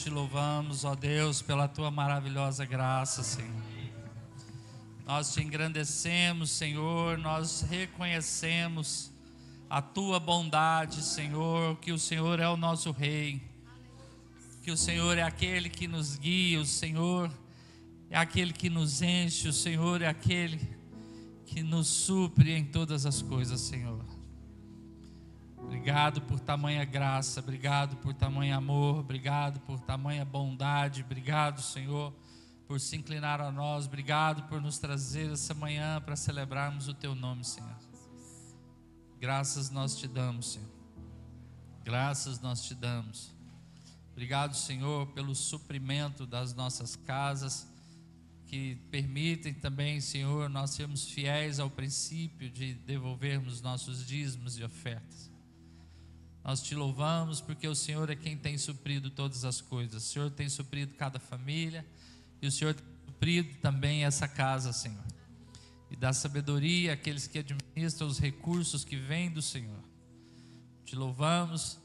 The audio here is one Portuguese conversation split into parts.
te louvamos, ó Deus, pela tua maravilhosa graça, Senhor. Nós te engrandecemos, Senhor, nós reconhecemos a tua bondade, Senhor, que o Senhor é o nosso Rei, que o Senhor é aquele que nos guia, o Senhor é aquele que nos enche, o Senhor é aquele que nos supre em todas as coisas, Senhor. Obrigado por tamanha graça, obrigado por tamanho amor, obrigado por tamanha bondade, obrigado, Senhor, por se inclinar a nós, obrigado por nos trazer essa manhã para celebrarmos o teu nome, Senhor. Graças nós te damos, Senhor, graças nós te damos. Obrigado, Senhor, pelo suprimento das nossas casas, que permitem também, Senhor, nós sermos fiéis ao princípio de devolvermos nossos dízimos e ofertas. Nós te louvamos porque o Senhor é quem tem suprido todas as coisas. O Senhor tem suprido cada família e o Senhor tem suprido também essa casa, Senhor. E dá sabedoria àqueles que administram os recursos que vêm do Senhor. Te louvamos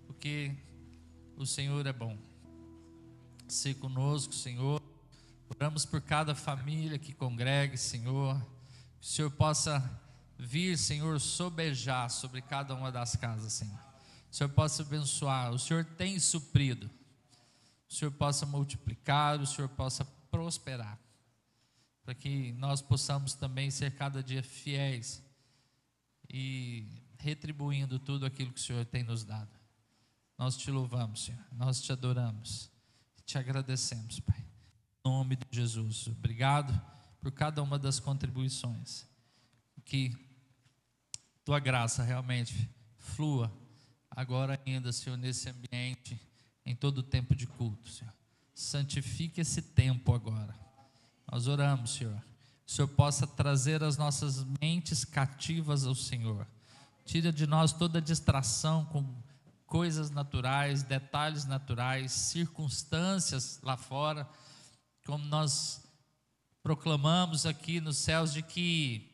porque o Senhor é bom. Se conosco, Senhor. Oramos por cada família que congregue, Senhor. Que o Senhor possa vir, Senhor, sobejar sobre cada uma das casas, Senhor. O Senhor possa abençoar, o Senhor tem suprido, o Senhor possa multiplicar, o Senhor possa prosperar, para que nós possamos também ser cada dia fiéis e retribuindo tudo aquilo que o Senhor tem nos dado. Nós te louvamos, Senhor, nós te adoramos, te agradecemos, Pai, em nome de Jesus. Obrigado por cada uma das contribuições, que tua graça realmente flua agora ainda, Senhor, nesse ambiente, em todo o tempo de culto, Senhor. Santifique esse tempo agora. Nós oramos, Senhor. O Senhor possa trazer as nossas mentes cativas ao Senhor. Tira de nós toda distração com coisas naturais, detalhes naturais, circunstâncias lá fora, como nós proclamamos aqui nos céus, de que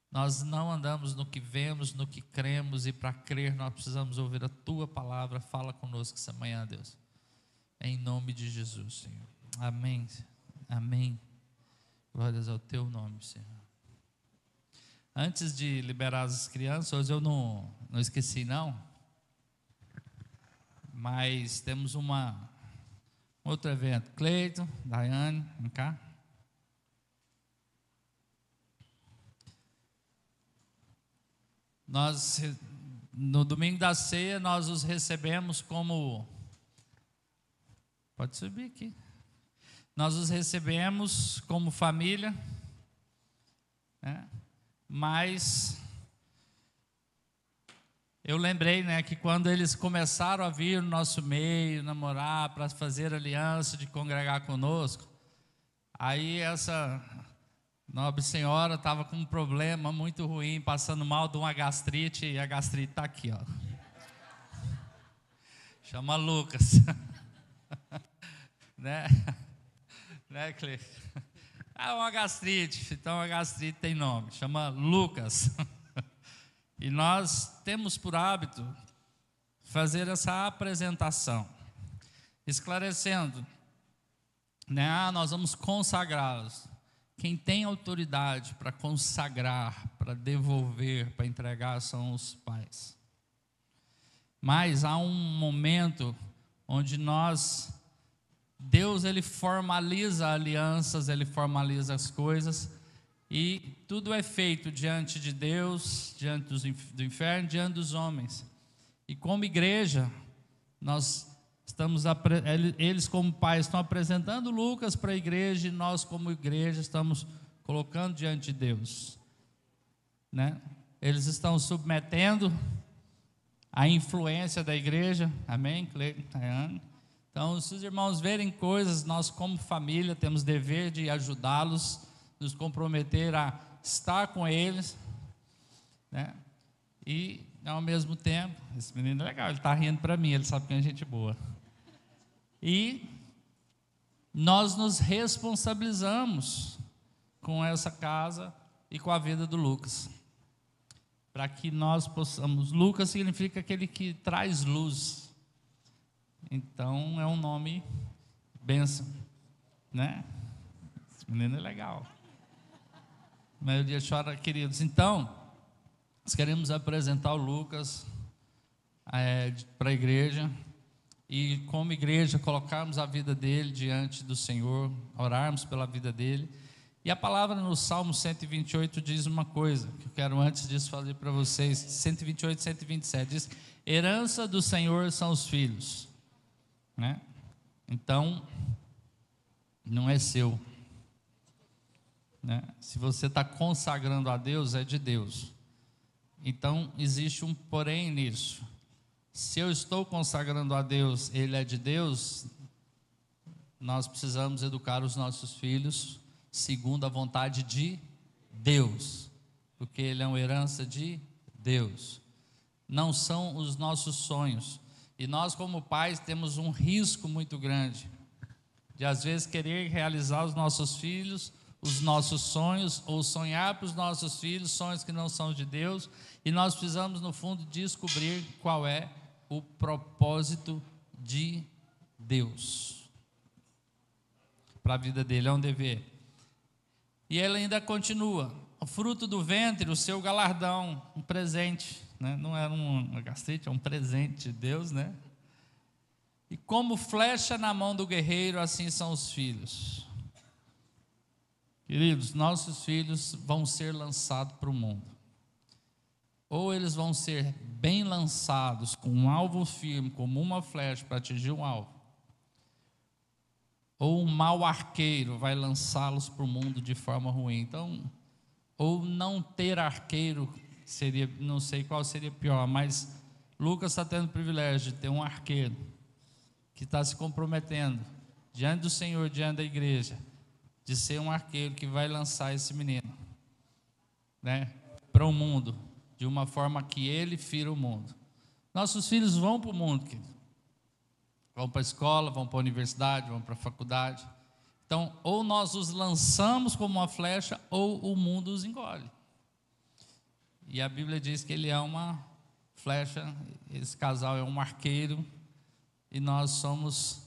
nós não andamos no que vemos, no que cremos, e para crer nós precisamos ouvir a tua palavra. Fala conosco essa manhã, Deus, em nome de Jesus, Senhor. Amém, amém. Glórias ao teu nome, Senhor. Antes de liberar as crianças, hoje eu não esqueci não, mas temos outro evento. Cleiton, Daiane, vem cá. Nós, no domingo da ceia, nós os recebemos como... Pode subir aqui. Nós os recebemos como família, né? Mas eu lembrei, né, que quando eles começaram a vir no nosso meio, namorar, para fazer aliança de congregar conosco, aí essa nobre senhora estava com um problema muito ruim, passando mal de uma gastrite, e a gastrite está aqui, ó. Chama Lucas. Né, Cleiton? Ah, uma gastrite, então a gastrite tem nome, chama Lucas. E nós temos por hábito fazer essa apresentação, esclarecendo, né? Nós vamos consagrá-los. Quem tem autoridade para consagrar, para devolver, para entregar são os pais. Mas há um momento onde Deus, ele formaliza alianças, ele formaliza as coisas, e tudo é feito diante de Deus, diante do inferno, diante dos homens. E como igreja, eles como pais estão apresentando Lucas para a igreja, e nós como igreja estamos colocando diante de Deus, né? Eles estão submetendo a influência da igreja, amém, Cleiton, Tayane? Então, se os irmãos verem coisas, nós como família temos dever de ajudá-los, nos comprometer a estar com eles, né? E ao mesmo tempo, esse menino é legal, ele está rindo para mim, ele sabe que é gente boa. E nós nos responsabilizamos com essa casa e com a vida do Lucas, para que nós possamos... Lucas significa aquele que traz luz. Então é um nome bênção, né? Esse menino é legal. A maioria chora, queridos. Então, nós queremos apresentar o Lucas para a igreja e, como igreja, colocarmos a vida dele diante do Senhor, orarmos pela vida dele. E a palavra no Salmo 128 diz uma coisa, que eu quero antes disso falar para vocês, 128, 127, diz: herança do Senhor são os filhos, né? Então, não é seu, né? Se você está consagrando a Deus, é de Deus. Então, existe um porém nisso. Se eu estou consagrando a Deus, Ele é de Deus, nós precisamos educar os nossos filhos segundo a vontade de Deus, porque Ele é uma herança de Deus, não são os nossos sonhos. E nós, como pais, temos um risco muito grande de, às vezes, querer realizar os nossos filhos, os nossos sonhos, ou sonhar para os nossos filhos sonhos que não são de Deus, e nós precisamos, no fundo, descobrir qual é o propósito de Deus para a vida dele. É um dever. E ele ainda continua: o fruto do ventre, o seu galardão, um presente, né? Não é uma gastrite, é um presente de Deus, né? E como flecha na mão do guerreiro, assim são os filhos. Queridos, nossos filhos vão ser lançados para o mundo. Ou eles vão ser bem lançados, com um alvo firme, como uma flecha para atingir um alvo, ou um mau arqueiro vai lançá-los para o mundo de forma ruim. Então, ou não ter arqueiro seria, não sei qual seria pior, mas Lucas está tendo o privilégio de ter um arqueiro que está se comprometendo diante do Senhor, diante da igreja, de ser um arqueiro que vai lançar esse menino, né, para o mundo, de uma forma que ele fira o mundo. Nossos filhos vão para o mundo, querido. Vão para a escola, vão para a universidade, vão para a faculdade. Então, ou nós os lançamos como uma flecha, ou o mundo os engole. E a Bíblia diz que ele é uma flecha, esse casal é um arqueiro, e nós somos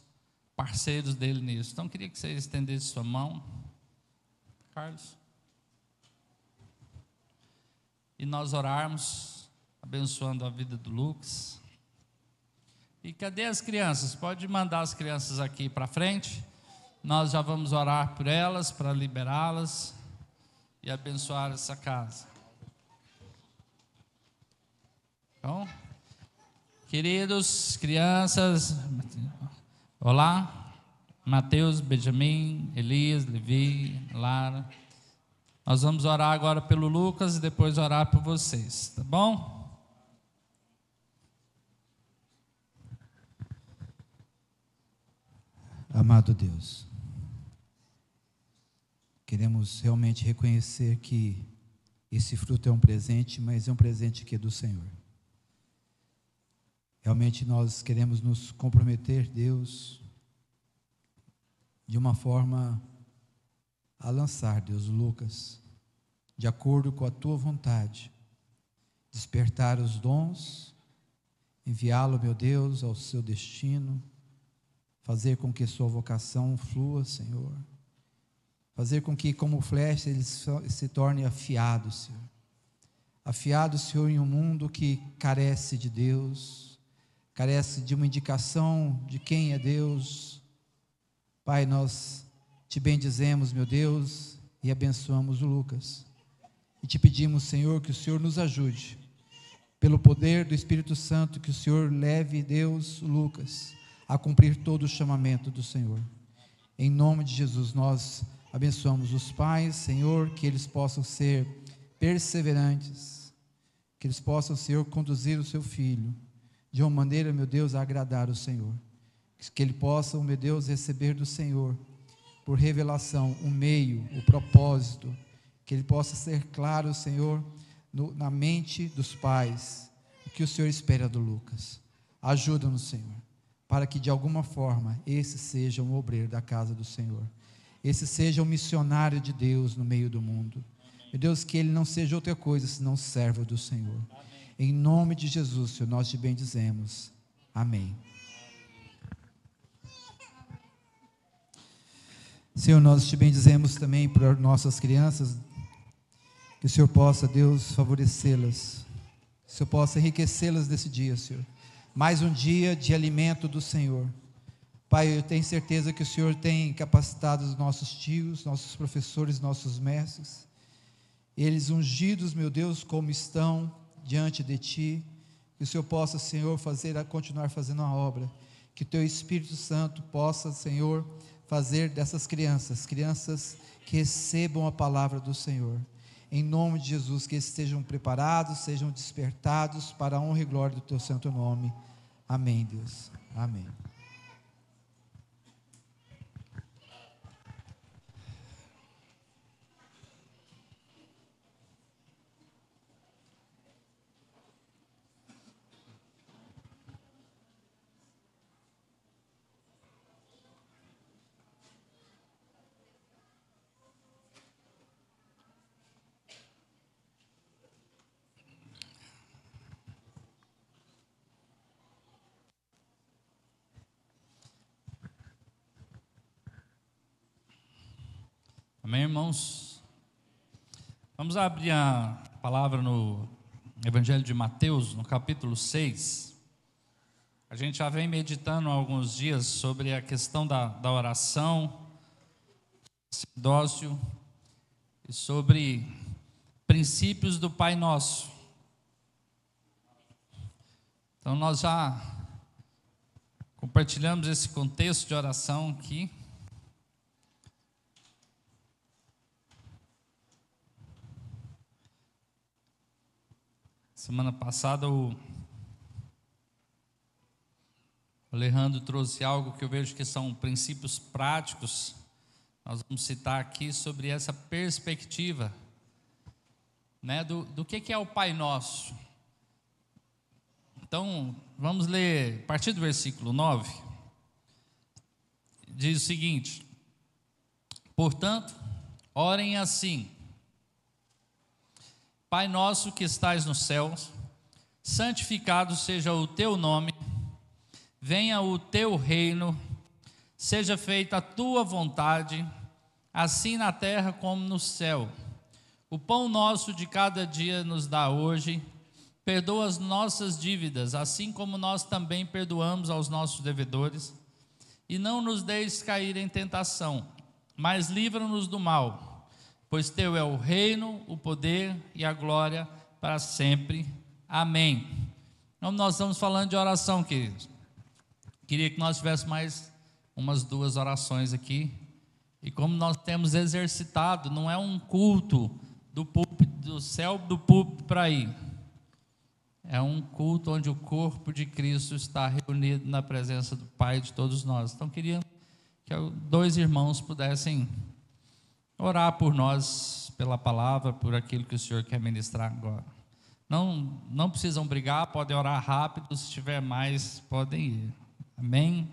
parceiros dele nisso. Então, eu queria que você estendesse sua mão, Carlos, e nós orarmos, abençoando a vida do Lucas. E cadê as crianças? Pode mandar as crianças aqui para frente. Nós já vamos orar por elas, para liberá-las e abençoar essa casa. Então, queridos, crianças, olá, Mateus, Benjamin, Elias, Levi, Lara. Nós vamos orar agora pelo Lucas e depois orar por vocês, tá bom? Amado Deus, queremos realmente reconhecer que esse fruto é um presente, mas é um presente que é do Senhor. Realmente nós queremos nos comprometer, Deus, de uma forma a lançar, Deus, Lucas, de acordo com a Tua vontade, despertar os dons, enviá-lo, meu Deus, ao seu destino, fazer com que sua vocação flua, Senhor. Fazer com que, como flecha, ele se torne afiado, Senhor. Afiado, Senhor, em um mundo que carece de Deus, carece de uma indicação de quem é Deus. Pai, nós te bendizemos, meu Deus, e abençoamos o Lucas. E te pedimos, Senhor, que o Senhor nos ajude, pelo poder do Espírito Santo, que o Senhor leve, Deus, o Lucas a cumprir todo o chamamento do Senhor. Em nome de Jesus, nós abençoamos os pais, Senhor, que eles possam ser perseverantes, que eles possam, Senhor, conduzir o seu filho de uma maneira, meu Deus, a agradar o Senhor. Que ele possa, meu Deus, receber do Senhor, por revelação, o meio, o propósito, que ele possa ser claro, Senhor, na mente dos pais, o que o Senhor espera do Lucas. Ajuda-nos, Senhor, para que de alguma forma esse seja um obreiro da casa do Senhor, esse seja um missionário de Deus no meio do mundo. Meu Deus, que ele não seja outra coisa senão servo do Senhor. Amém. Em nome de Jesus, Senhor, nós te bendizemos. Amém. Senhor, nós te bendizemos também por nossas crianças, que o Senhor possa, Deus, favorecê-las, que o Senhor possa enriquecê-las nesse dia, Senhor. Mais um dia de alimento do Senhor. Pai, eu tenho certeza que o Senhor tem capacitado os nossos tios, nossos professores, nossos mestres, eles ungidos, meu Deus, como estão diante de Ti, que o Senhor possa, Senhor, continuar fazendo a obra, que o Teu Espírito Santo possa, Senhor, fazer dessas crianças que recebam a palavra do Senhor, em nome de Jesus, que eles estejam preparados, sejam despertados para a honra e glória do Teu santo nome, amém, Deus, amém. Amém, irmãos? Vamos abrir a palavra no Evangelho de Mateus, no capítulo 6. A gente já vem meditando há alguns dias sobre a questão da oração, sacerdócio e sobre princípios do Pai Nosso. Então nós já compartilhamos esse contexto de oração aqui. Semana passada o Alejandro trouxe algo que eu vejo que são princípios práticos. Nós vamos citar aqui sobre essa perspectiva, né, do que é o Pai Nosso. Então, vamos ler a partir do versículo 9. Diz o seguinte: portanto, orem assim: Pai nosso que estais nos céus, santificado seja o teu nome, venha o teu reino, seja feita a tua vontade, assim na terra como no céu. O pão nosso de cada dia nos dá hoje, perdoa as nossas dívidas, assim como nós também perdoamos aos nossos devedores, e não nos deixes cair em tentação, mas livra-nos do mal. Pois teu é o reino, o poder e a glória para sempre. Amém. Então nós estamos falando de oração, queridos. Queria que nós tivéssemos mais umas 2 orações aqui. E como nós temos exercitado, não é um culto do púlpito, do céu do púlpito para aí. É um culto onde o corpo de Cristo está reunido na presença do Pai de todos nós. Então queria que 2 irmãos pudessem orar por nós, pela palavra, por aquilo que o Senhor quer ministrar agora. Não precisam brigar, podem orar rápido, se tiver mais, podem ir. Amém?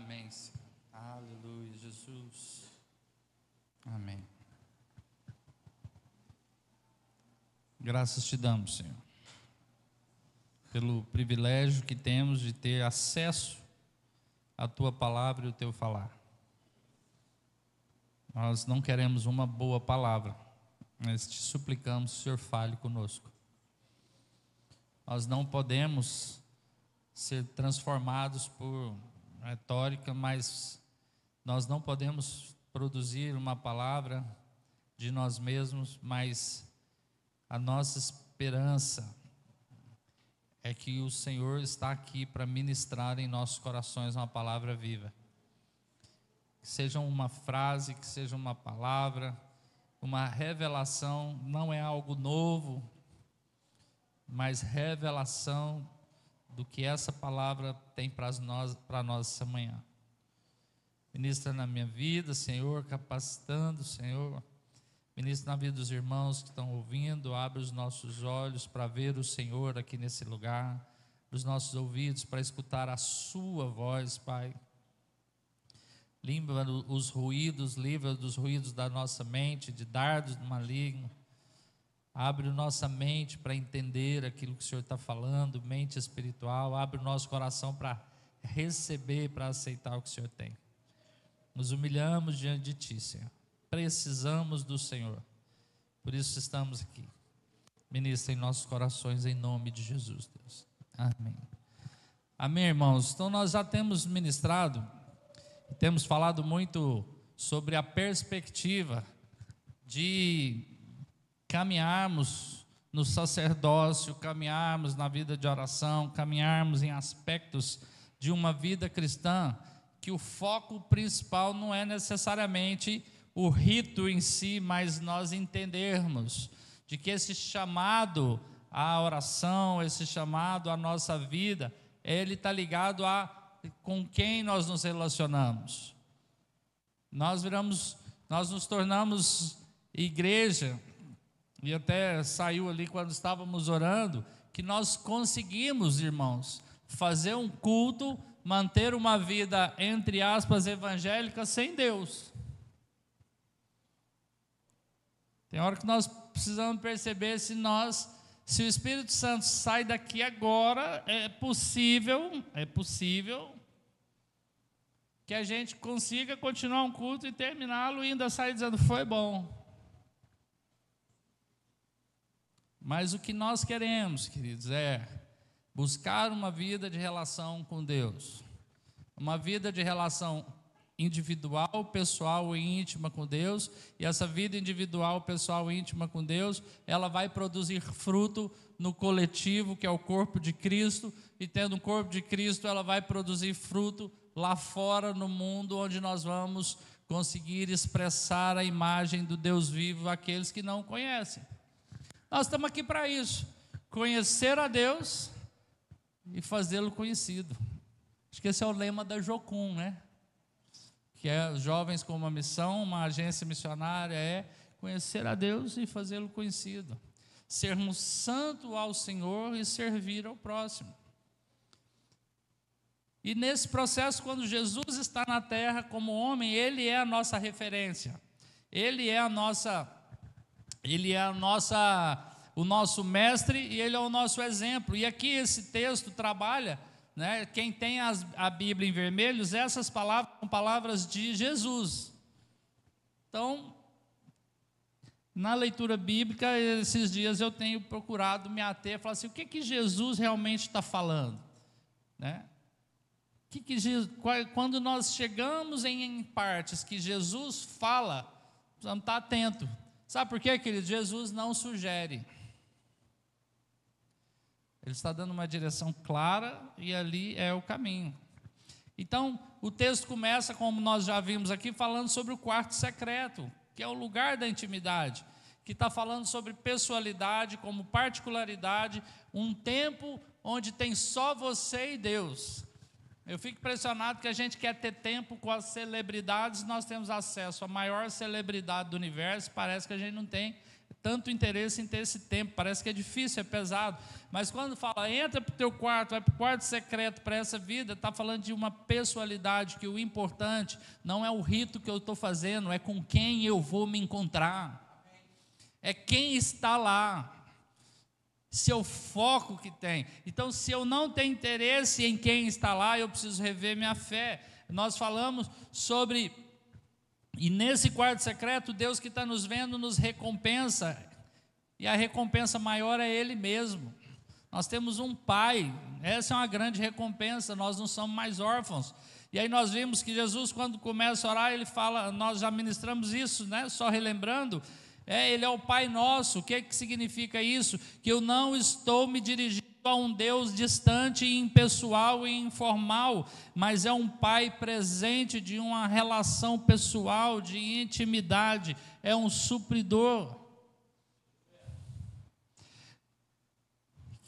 Amém, Senhor. Aleluia, Jesus. Amém. Graças te damos, Senhor, pelo privilégio que temos de ter acesso à tua palavra e o teu falar. Nós não queremos uma boa palavra, mas te suplicamos, Senhor, fale conosco. Nós não podemos ser transformados por retórica, mas nós não podemos produzir uma palavra de nós mesmos, mas a nossa esperança é que o Senhor está aqui para ministrar em nossos corações uma palavra viva. Que seja uma frase, que seja uma palavra, uma revelação, não é algo novo, mas revelação do que essa palavra tem para nós essa manhã. Ministra na minha vida, Senhor, capacitando, Senhor. Ministra na vida dos irmãos que estão ouvindo, abre os nossos olhos para ver o Senhor aqui nesse lugar, os nossos ouvidos para escutar a sua voz, Pai. Livra os ruídos, livra dos ruídos da nossa mente, de dardos do maligno. Abre nossa mente para entender aquilo que o Senhor está falando, mente espiritual. Abre o nosso coração para receber, para aceitar o que o Senhor tem. Nos humilhamos diante de Ti, Senhor. Precisamos do Senhor. Por isso estamos aqui. Ministra em nossos corações, em nome de Jesus, Deus. Amém. Amém, irmãos. Então nós já temos ministrado, temos falado muito sobre a perspectiva de caminharmos no sacerdócio, caminharmos na vida de oração, caminharmos em aspectos de uma vida cristã, que o foco principal não é necessariamente o rito em si, mas nós entendermos de que esse chamado à oração, esse chamado à nossa vida, ele está ligado a com quem nós nos relacionamos. Nós nos tornamos igreja, e até saiu ali quando estávamos orando, que nós conseguimos, irmãos, fazer um culto, manter uma vida, entre aspas, evangélica sem Deus. Tem hora que nós precisamos perceber se o Espírito Santo sai daqui agora, é possível que a gente consiga continuar um culto e terminá-lo e ainda sair dizendo, foi bom. Mas o que nós queremos, queridos, é buscar uma vida de relação com Deus, uma vida de relação individual, pessoal e íntima com Deus, e essa vida individual, pessoal e íntima com Deus, ela vai produzir fruto no coletivo, que é o corpo de Cristo, e tendo um corpo de Cristo, ela vai produzir fruto lá fora no mundo, onde nós vamos conseguir expressar a imagem do Deus vivo àqueles que não o conhecem. Nós estamos aqui para isso, conhecer a Deus e fazê-lo conhecido. Acho que esse é o lema da Jocum, né? Que é jovens com uma missão, uma agência missionária, é conhecer a Deus e fazê-lo conhecido. Sermos santos ao Senhor e servir ao próximo. E nesse processo, quando Jesus está na terra como homem, Ele é a nossa referência. Ele é o nosso mestre e Ele é o nosso exemplo. E aqui esse texto trabalha, né, quem tem a Bíblia em vermelhos, essas palavras são palavras de Jesus. Então, na leitura bíblica, esses dias eu tenho procurado me ater, falar assim, o que Jesus realmente está falando? Né? Quando nós chegamos em partes que Jesus fala, precisamos estar atentos. Sabe por quê, querido? Jesus não sugere. Ele está dando uma direção clara e ali é o caminho. Então, o texto começa, como nós já vimos aqui, falando sobre o quarto secreto, que é o lugar da intimidade, que está falando sobre pessoalidade, como particularidade, um tempo onde tem só você e Deus. Eu fico impressionado que a gente quer ter tempo com as celebridades, nós temos acesso à maior celebridade do universo, parece que a gente não tem tanto interesse em ter esse tempo. Parece que é difícil, é pesado. Mas quando fala, entra para o teu quarto, vai para o quarto secreto para essa vida, está falando de uma pessoalidade, que o importante não é o rito que eu estou fazendo, é com quem eu vou me encontrar. É quem está lá. Seu foco que tem. Então, se eu não tenho interesse em quem está lá, eu preciso rever minha fé. Nós falamos sobre, e nesse quarto secreto, Deus que está nos vendo nos recompensa, e a recompensa maior é Ele mesmo. Nós temos um Pai, essa é uma grande recompensa, nós não somos mais órfãos. E aí nós vimos que Jesus, quando começa a orar, ele fala, nós já ministramos isso, né? Só relembrando, Ele é o Pai nosso. O que significa isso? Que eu não estou me dirigindo a um Deus distante, impessoal e informal, mas é um Pai presente, de uma relação pessoal, de intimidade, é um supridor.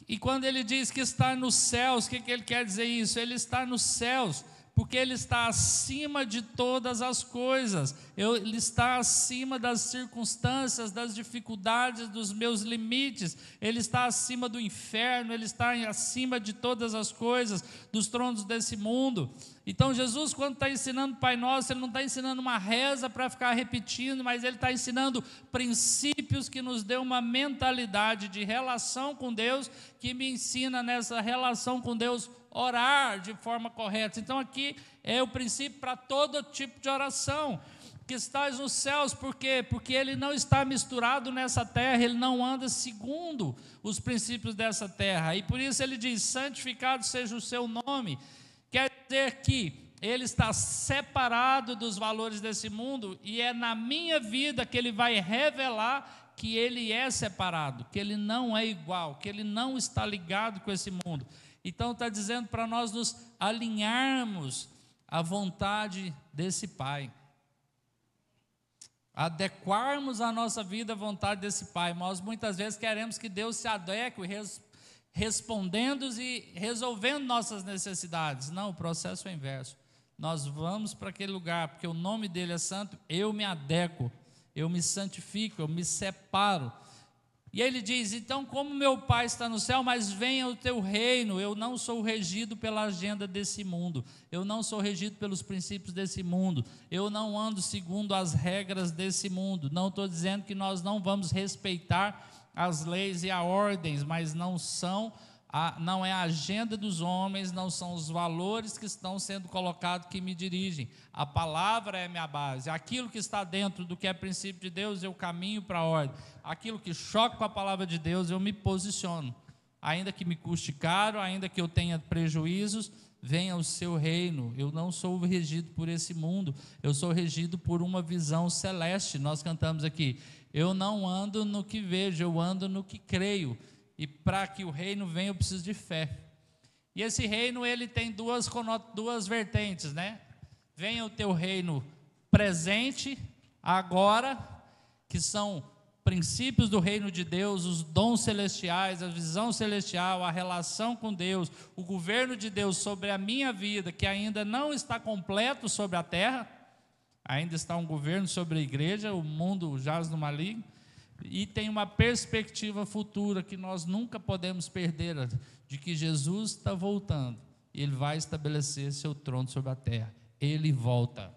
E quando ele diz que está nos céus, o que ele quer dizer isso? Ele está nos céus porque Ele está acima de todas as coisas, Ele está acima das circunstâncias, das dificuldades, dos meus limites, Ele está acima do inferno, Ele está acima de todas as coisas, dos tronos desse mundo. Então Jesus, quando está ensinando o Pai Nosso, Ele não está ensinando uma reza para ficar repetindo, mas Ele está ensinando princípios que nos dão uma mentalidade de relação com Deus, que me ensina nessa relação com Deus orar de forma correta. Então aqui é o princípio para todo tipo de oração. Que estás nos céus, por quê? Porque Ele não está misturado nessa terra, Ele não anda segundo os princípios dessa terra, e por isso Ele diz, santificado seja o seu nome. Quer dizer que Ele está separado dos valores desse mundo, e é na minha vida que Ele vai revelar que Ele é separado, que Ele não é igual, que Ele não está ligado com esse mundo. Então está dizendo para nós nos alinharmos à vontade desse Pai, adequarmos a nossa vida à vontade desse Pai. Nós muitas vezes queremos que Deus se adeque, respondendo e resolvendo nossas necessidades. Não, o processo é o inverso. Nós vamos para aquele lugar, porque o nome dele é santo, eu me adequo, eu me santifico, eu me separo. E ele diz, então como meu Pai está no céu, mas venha o teu reino. Eu não sou regido pela agenda desse mundo, eu não sou regido pelos princípios desse mundo, eu não ando segundo as regras desse mundo. Não estou dizendo que nós não vamos respeitar as leis e as ordens, mas não é a agenda dos homens, não são os valores que estão sendo colocados que me dirigem. A palavra é minha base, aquilo que está dentro do que é princípio de Deus, eu caminho para a ordem. Aquilo que choca com a palavra de Deus, eu me posiciono. Ainda que me custe caro, ainda que eu tenha prejuízos, venha o seu reino. Eu não sou regido por esse mundo, eu sou regido por uma visão celeste. Nós cantamos aqui, eu não ando no que vejo, eu ando no que creio. E para que o reino venha, eu preciso de fé. E esse reino, ele tem duas vertentes, né? Venha o teu reino presente, agora, que são princípios do reino de Deus, os dons celestiais, a visão celestial, a relação com Deus, o governo de Deus sobre a minha vida, que ainda não está completo sobre a terra, ainda está um governo sobre a igreja, o mundo jaz no maligno, e tem uma perspectiva futura que nós nunca podemos perder, de que Jesus está voltando, e Ele vai estabelecer seu trono sobre a terra. Ele volta,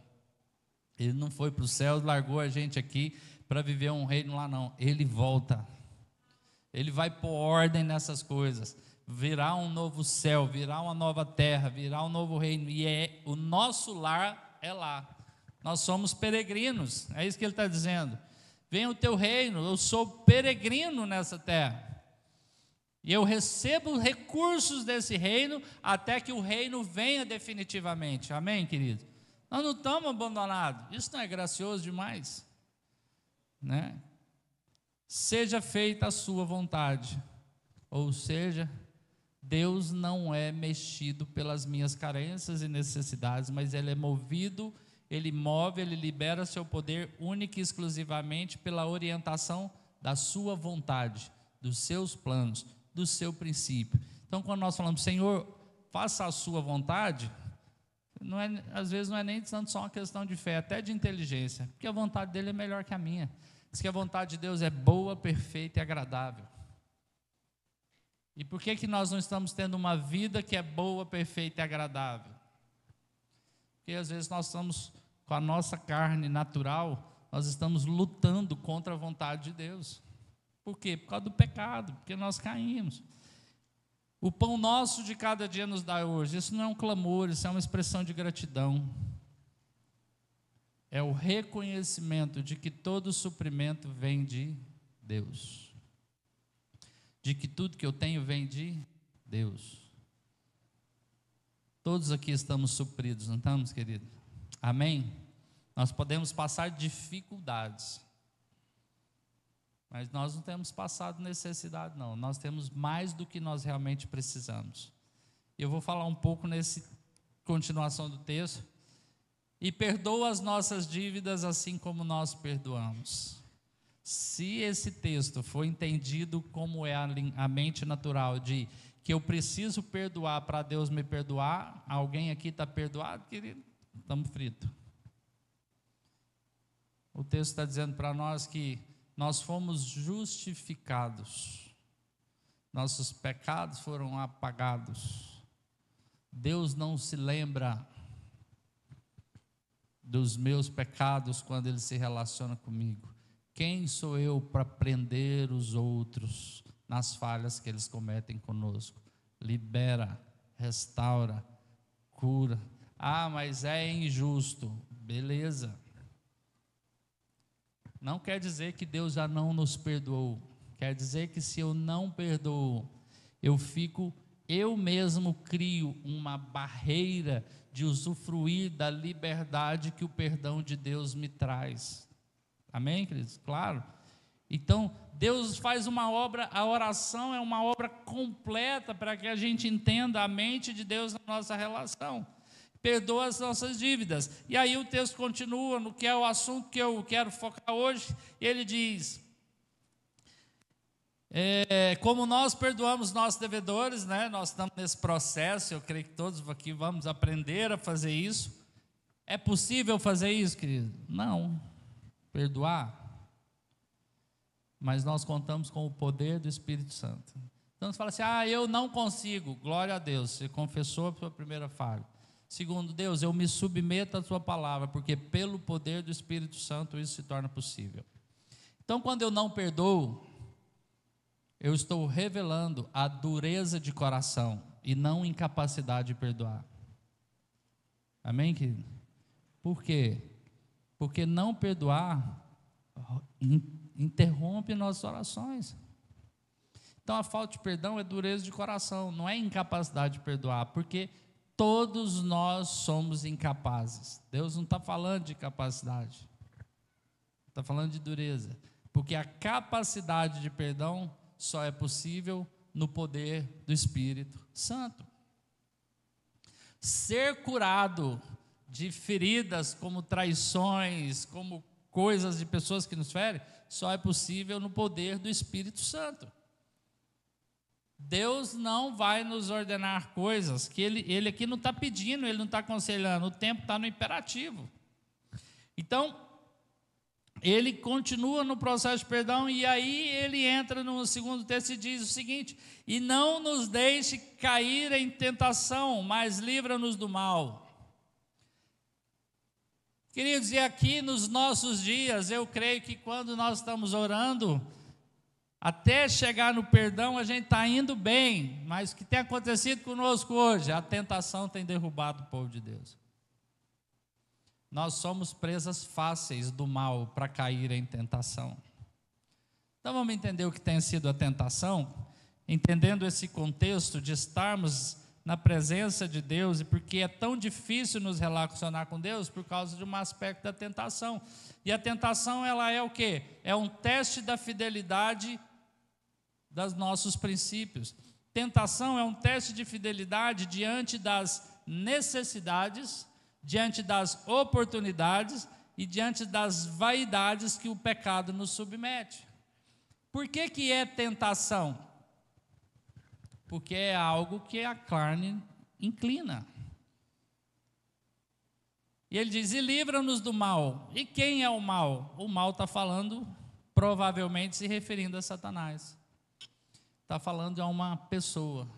Ele não foi para o céu, largou a gente aqui para viver um reino lá não, Ele volta, Ele vai pôr ordem nessas coisas, virá um novo céu, virá uma nova terra, virá um novo reino, e o nosso lar é lá. Nós somos peregrinos, é isso que ele está dizendo. Venha o teu reino, eu sou peregrino nessa terra, e eu recebo recursos desse reino, até que o reino venha definitivamente. Amém, querido? Nós não estamos abandonados, isso não é gracioso demais, né? Seja feita a sua vontade, ou seja, Deus não é mexido pelas minhas carências e necessidades, mas Ele é movido, Ele move, Ele libera seu poder única e exclusivamente pela orientação da sua vontade, dos seus planos, do seu princípio. Então, quando nós falamos, Senhor, faça a sua vontade, às vezes não é nem tanto só uma questão de fé, até de inteligência, porque a vontade dele é melhor que a minha. Diz que a vontade de Deus é boa, perfeita e agradável. E por que nós não estamos tendo uma vida que é boa, perfeita e agradável? Porque às vezes nós estamos com a nossa carne natural, nós estamos lutando contra a vontade de Deus. Por quê? Por causa do pecado, porque nós caímos. O pão nosso de cada dia nos dá hoje. Isso não é um clamor, isso é uma expressão de gratidão. É o reconhecimento de que todo suprimento vem de Deus. De que tudo que eu tenho vem de Deus. Todos aqui estamos supridos, não estamos, querido? Amém? Nós podemos passar dificuldades, mas nós não temos passado necessidade, não. Nós temos mais do que nós realmente precisamos. Eu vou falar um pouco nessa continuação do texto. E perdoa as nossas dívidas assim como nós perdoamos. Se esse texto for entendido como é a mente natural de que eu preciso perdoar para Deus me perdoar, alguém aqui está perdoado, querido? Estamos fritos. O texto está dizendo para nós que nós fomos justificados, nossos pecados foram apagados. Deus não se lembra dos meus pecados quando Ele se relaciona comigo. Quem sou eu para prender os outros nas falhas que eles cometem conosco? Libera, restaura, cura. Ah, mas é injusto. Beleza. Não quer dizer que Deus já não nos perdoou. Quer dizer que se eu não perdoo, eu mesmo crio uma barreira de usufruir da liberdade que o perdão de Deus me traz. Amém, queridos? Claro. Então, Deus faz uma obra, a oração é uma obra completa para que a gente entenda a mente de Deus na nossa relação. Perdoa as nossas dívidas. E aí o texto continua no que é o assunto que eu quero focar hoje. Ele diz: como nós perdoamos nossos devedores, né? Nós estamos nesse processo, eu creio que todos aqui vamos aprender a fazer isso. É possível fazer isso, querido? Não. Perdoar. Mas nós contamos com o poder do Espírito Santo. Então você fala assim: eu não consigo. Glória a Deus, você confessou a sua primeira falha. Segundo, Deus, eu me submeto à sua palavra, porque pelo poder do Espírito Santo isso se torna possível. Então, quando eu não perdoo, eu estou revelando a dureza de coração e não incapacidade de perdoar. Amém, querido? Por quê? Porque não perdoar interrompe nossas orações. Então, a falta de perdão é dureza de coração, não é incapacidade de perdoar, porque todos nós somos incapazes. Deus não está falando de capacidade, está falando de dureza, porque a capacidade de perdão só é possível no poder do Espírito Santo. Ser curado de feridas como traições, como coisas de pessoas que nos ferem, só é possível no poder do Espírito Santo. Deus não vai nos ordenar coisas que Ele aqui não está pedindo, Ele não está aconselhando, o tempo está no imperativo. Então, Ele continua no processo de perdão, e aí Ele entra no segundo texto e diz o seguinte: e não nos deixe cair em tentação, mas livra-nos do mal. Queridos, e aqui nos nossos dias, eu creio que quando nós estamos orando, até chegar no perdão, a gente está indo bem, mas o que tem acontecido conosco hoje? A tentação tem derrubado o povo de Deus. Nós somos presas fáceis do mal para cair em tentação. Então vamos entender o que tem sido a tentação, entendendo esse contexto de estarmos na presença de Deus, e porque é tão difícil nos relacionar com Deus por causa de um aspecto da tentação. E a tentação, ela é o quê? É um teste da fidelidade dos nossos princípios. Tentação é um teste de fidelidade diante das necessidades, diante das oportunidades e diante das vaidades que o pecado nos submete. Por que é tentação? Porque é algo que a carne inclina. E ele diz: e livra-nos do mal. E quem é o mal? O mal está falando provavelmente se referindo a Satanás. Está falando de uma pessoa.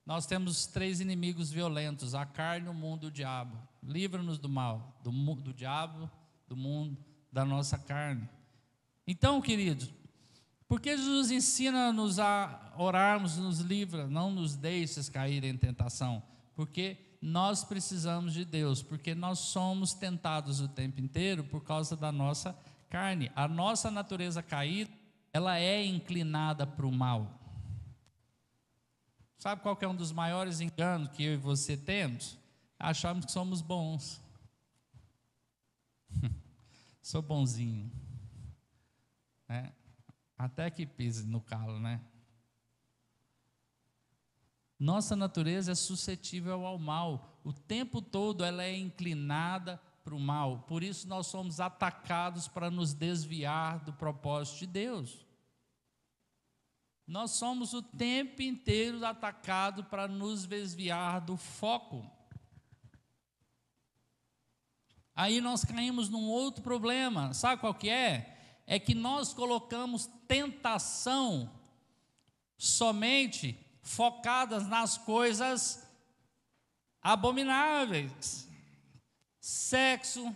Nós temos 3 inimigos violentos: a carne, o mundo e o diabo. Livra-nos do mal, do diabo, do mundo, da nossa carne. Então, queridos, por que Jesus ensina-nos a orarmos, nos livra, não nos deixes cair em tentação? Porque nós precisamos de Deus, porque nós somos tentados o tempo inteiro por causa da nossa carne. A nossa natureza caída, ela é inclinada para o mal. Sabe qual que é um dos maiores enganos que eu e você temos? Achamos que somos bons. Sou bonzinho, né? Até que pise no calo, né? Nossa natureza é suscetível ao mal. O tempo todo ela é inclinada para o mal. Por isso nós somos atacados para nos desviar do propósito de Deus. Nós somos o tempo inteiro atacados para nos desviar do foco. Aí nós caímos num outro problema. Sabe qual que é? É que nós colocamos tentação somente focadas nas coisas abomináveis: sexo,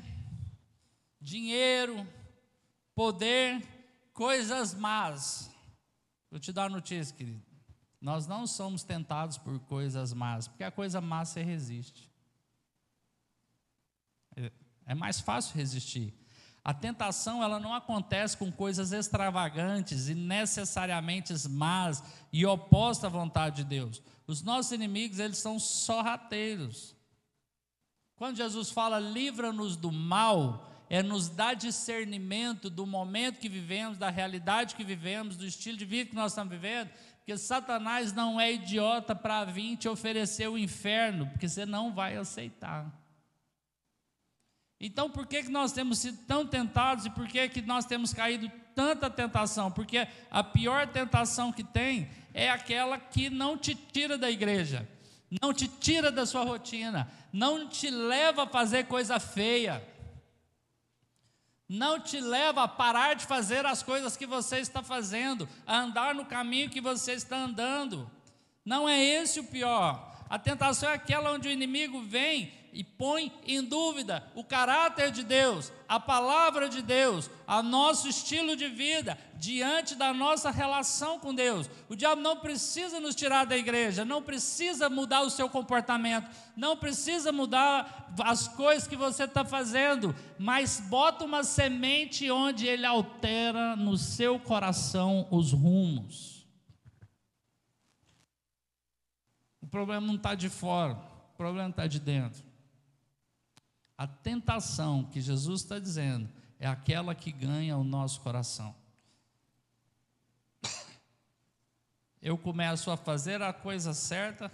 dinheiro, poder, coisas más. Vou te dar uma notícia, querido. Nós não somos tentados por coisas más, porque a coisa má você resiste. É mais fácil resistir. A tentação, ela não acontece com coisas extravagantes e necessariamente más e opostas à vontade de Deus. Os nossos inimigos, eles são sorrateiros. Quando Jesus fala, livra-nos do mal, é nos dar discernimento do momento que vivemos, da realidade que vivemos, do estilo de vida que nós estamos vivendo, porque Satanás não é idiota para vir te oferecer o inferno, porque você não vai aceitar. Então, por que nós temos sido tão tentados e por que nós temos caído tanta tentação? Porque a pior tentação que tem é aquela que não te tira da igreja, não te tira da sua rotina, não te leva a fazer coisa feia, não te leva a parar de fazer as coisas que você está fazendo, a andar no caminho que você está andando. Não é esse o pior. A tentação é aquela onde o inimigo vem e põe em dúvida o caráter de Deus, a palavra de Deus, o nosso estilo de vida, diante da nossa relação com Deus. O diabo não precisa nos tirar da igreja, não precisa mudar o seu comportamento, não precisa mudar as coisas que você está fazendo, mas bota uma semente onde ele altera no seu coração os rumos. O problema não está de fora, o problema está de dentro. A tentação que Jesus está dizendo é aquela que ganha o nosso coração. Eu começo a fazer a coisa certa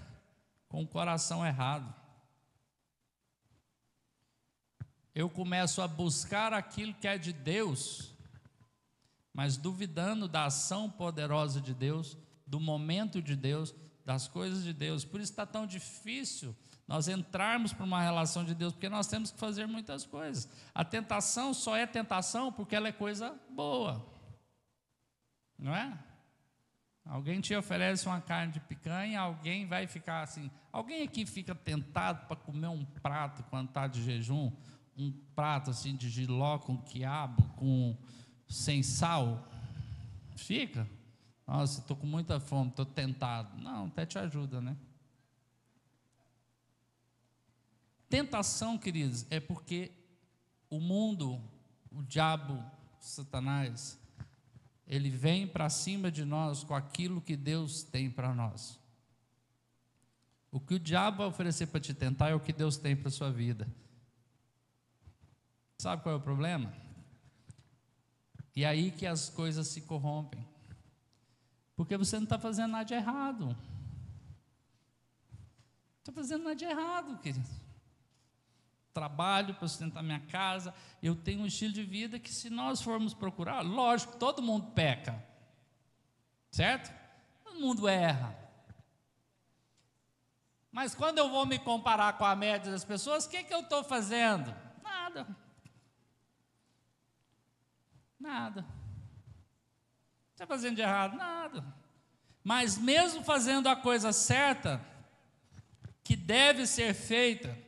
com o coração errado. Eu começo a buscar aquilo que é de Deus, mas duvidando da ação poderosa de Deus, do momento de Deus, das coisas de Deus. Por isso está tão difícil nós entrarmos para uma relação de Deus, porque nós temos que fazer muitas coisas. A tentação só é tentação porque ela é coisa boa, não é? Alguém te oferece uma carne de picanha, alguém vai ficar assim. Alguém aqui fica tentado para comer um prato quando está de jejum, um prato assim de jiló com quiabo, sem sal? Fica? Nossa, estou com muita fome, estou tentado. Não, até te ajuda, né? Tentação, queridos, é porque o mundo, o diabo, Satanás, ele vem para cima de nós com aquilo que Deus tem para nós. O que o diabo vai oferecer para te tentar é o que Deus tem para a sua vida. Sabe qual é o problema? E aí que as coisas se corrompem. Porque você não está fazendo nada de errado. Não está fazendo nada de errado, querido. Trabalho para sustentar minha casa, eu tenho um estilo de vida que, se nós formos procurar, lógico, todo mundo peca, certo? Todo mundo erra. Mas quando eu vou me comparar com a média das pessoas, o que eu estou fazendo? Nada. está fazendo de errado? Nada. Mas mesmo fazendo a coisa certa, que deve ser feita,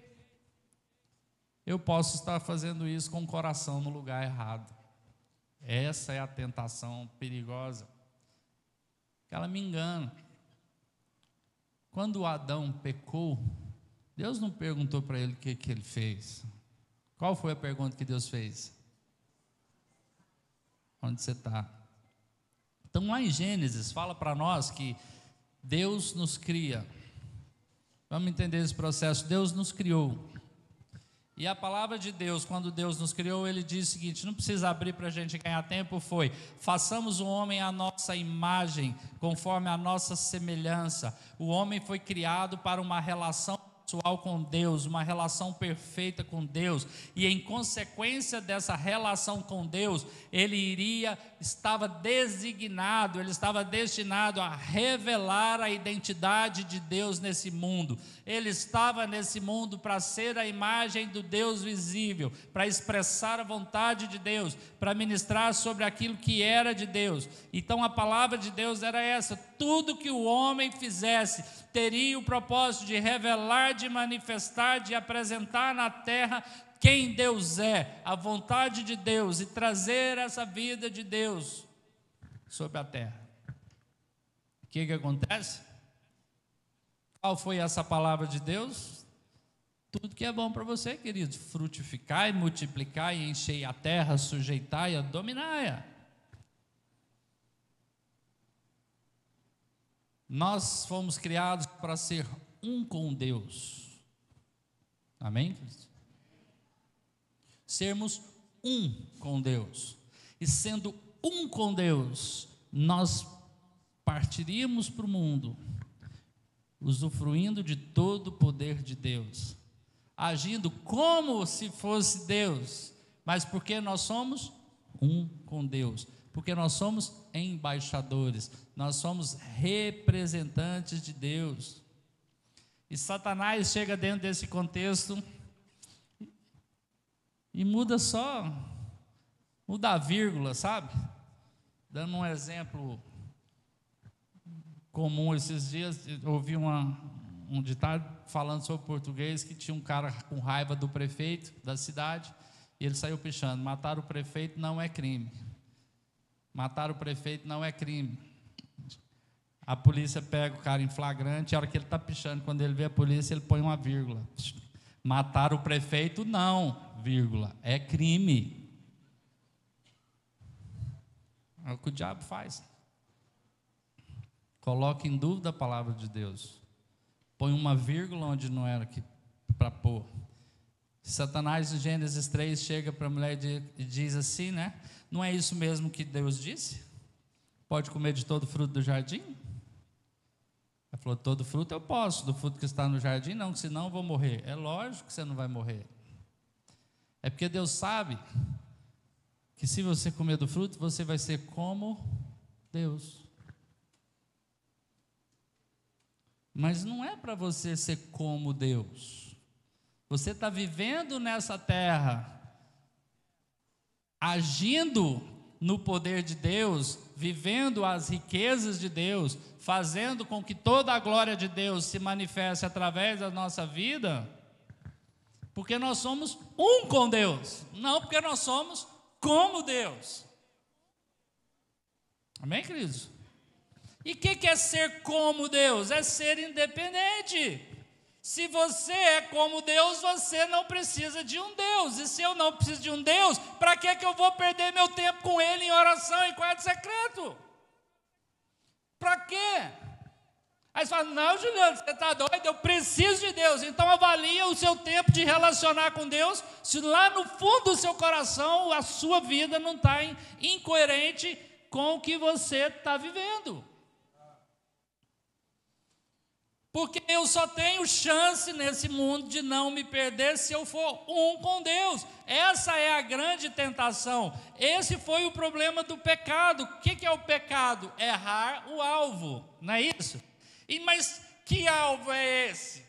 eu posso estar fazendo isso com o coração no lugar errado. Essa é a tentação perigosa, que ela me engana. Quando Adão pecou, Deus não perguntou para ele o que ele fez. Qual foi a pergunta que Deus fez? Onde você está? Então lá em Gênesis fala para nós que Deus nos cria. Vamos entender esse processo. Deus nos criou. E a palavra de Deus, quando Deus nos criou, Ele diz o seguinte, não precisa abrir para a gente ganhar tempo, foi: façamos o homem à nossa imagem, conforme a nossa semelhança. O homem foi criado para uma relação pessoal com Deus, uma relação perfeita com Deus, e em consequência dessa relação com Deus, ele estava designado, ele estava destinado a revelar a identidade de Deus nesse mundo. Ele estava nesse mundo para ser a imagem do Deus visível, para expressar a vontade de Deus, para ministrar sobre aquilo que era de Deus. Então a palavra de Deus era essa: tudo que o homem fizesse teria o propósito de revelar, de manifestar, de apresentar na terra quem Deus é, a vontade de Deus, e trazer essa vida de Deus sobre a terra. O que acontece? Qual foi essa palavra de Deus? Tudo que é bom para você, querido: frutificar e multiplicar e encher a terra, sujeitar e dominar. Nós fomos criados para ser um com Deus. Amém, Cristo? Sermos um com Deus. E sendo um com Deus, nós partiríamos para o mundo, usufruindo de todo o poder de Deus, agindo como se fosse Deus, mas porque nós somos um com Deus, porque nós somos embaixadores, nós somos representantes de Deus. E Satanás chega dentro desse contexto e muda a vírgula, sabe? Dando um exemplo comum, esses dias eu ouvi um ditado falando sobre português, que tinha um cara com raiva do prefeito da cidade, e ele saiu pichando: matar o prefeito não é crime. Matar o prefeito não é crime. A polícia pega o cara em flagrante, a hora que ele está pichando, quando ele vê a polícia, ele põe uma vírgula. Matar o prefeito não, vírgula, é crime. É o que o diabo faz. Coloca em dúvida a palavra de Deus. Põe uma vírgula onde não era para pôr. Satanás, em Gênesis 3, chega para a mulher e diz assim, né? Não é isso mesmo que Deus disse? Pode comer de todo fruto do jardim? Ela falou: todo fruto eu posso, do fruto que está no jardim não, que senão eu vou morrer. É lógico que você não vai morrer. É porque Deus sabe que se você comer do fruto, você vai ser como Deus. Mas não é para você ser como Deus. Você está vivendo nessa terra, agindo no poder de Deus, vivendo as riquezas de Deus, fazendo com que toda a glória de Deus se manifeste através da nossa vida, porque nós somos um com Deus, não porque nós somos como Deus. Amém, queridos? E o que é ser como Deus? É ser independente. Se você é como Deus, você não precisa de um Deus. E se eu não preciso de um Deus, para que eu vou perder meu tempo com Ele em oração, em quarto secreto? Para quê? Aí você fala: não, Juliano, você está doido, eu preciso de Deus. Então avalia o seu tempo de relacionar com Deus, se lá no fundo do seu coração a sua vida não está incoerente com o que você está vivendo. Porque eu só tenho chance nesse mundo de não me perder se eu for um com Deus. Essa é a grande tentação. Esse foi o problema do pecado. O que é o pecado? Errar o alvo, não é isso? Mas que alvo é esse?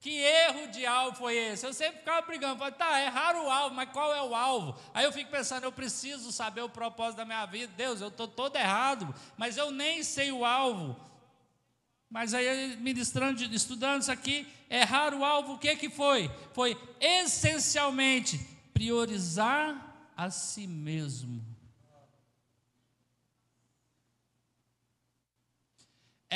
Que erro de alvo foi esse? Eu sempre ficava brigando, falei, tá, erraram o alvo, mas qual é o alvo? Aí eu fico pensando, eu preciso saber o propósito da minha vida. Deus, eu estou todo errado, mas eu nem sei o alvo. Mas aí, ministrando, estudando isso aqui, errar o alvo, o que foi? Foi essencialmente priorizar a si mesmo.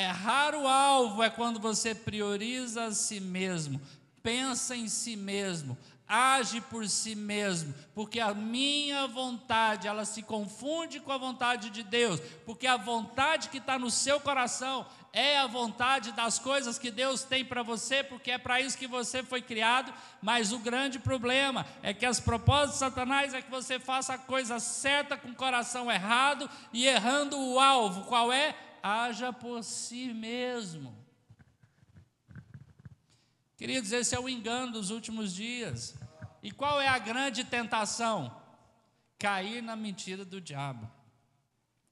Errar o alvo é quando você prioriza a si mesmo, pensa em si mesmo, age por si mesmo, porque a minha vontade, ela se confunde com a vontade de Deus, porque a vontade que está no seu coração é a vontade das coisas que Deus tem para você, porque é para isso que você foi criado. Mas o grande problema é que as propostas de Satanás é que você faça a coisa certa com o coração errado e errando o alvo. Qual é? Haja por si mesmo. Queridos, esse é o engano dos últimos dias. E qual é a grande tentação? Cair na mentira do diabo.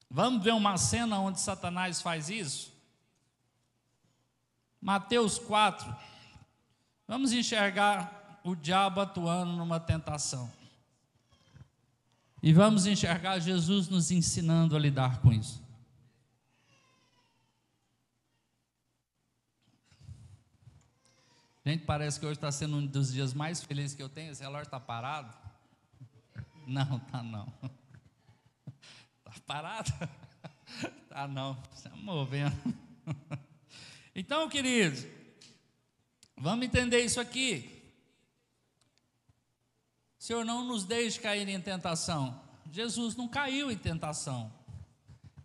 Vamos ver uma cena onde Satanás faz isso? Mateus 4. Vamos enxergar o diabo atuando numa tentação. E vamos enxergar Jesus nos ensinando a lidar com isso. Gente, parece que hoje está sendo um dos dias mais felizes que eu tenho. Esse relógio está parado? Não, está não. Está parado? Está não, está movendo. Então, queridos, vamos entender isso aqui. Senhor, não nos deixe cair em tentação. Jesus não caiu em tentação.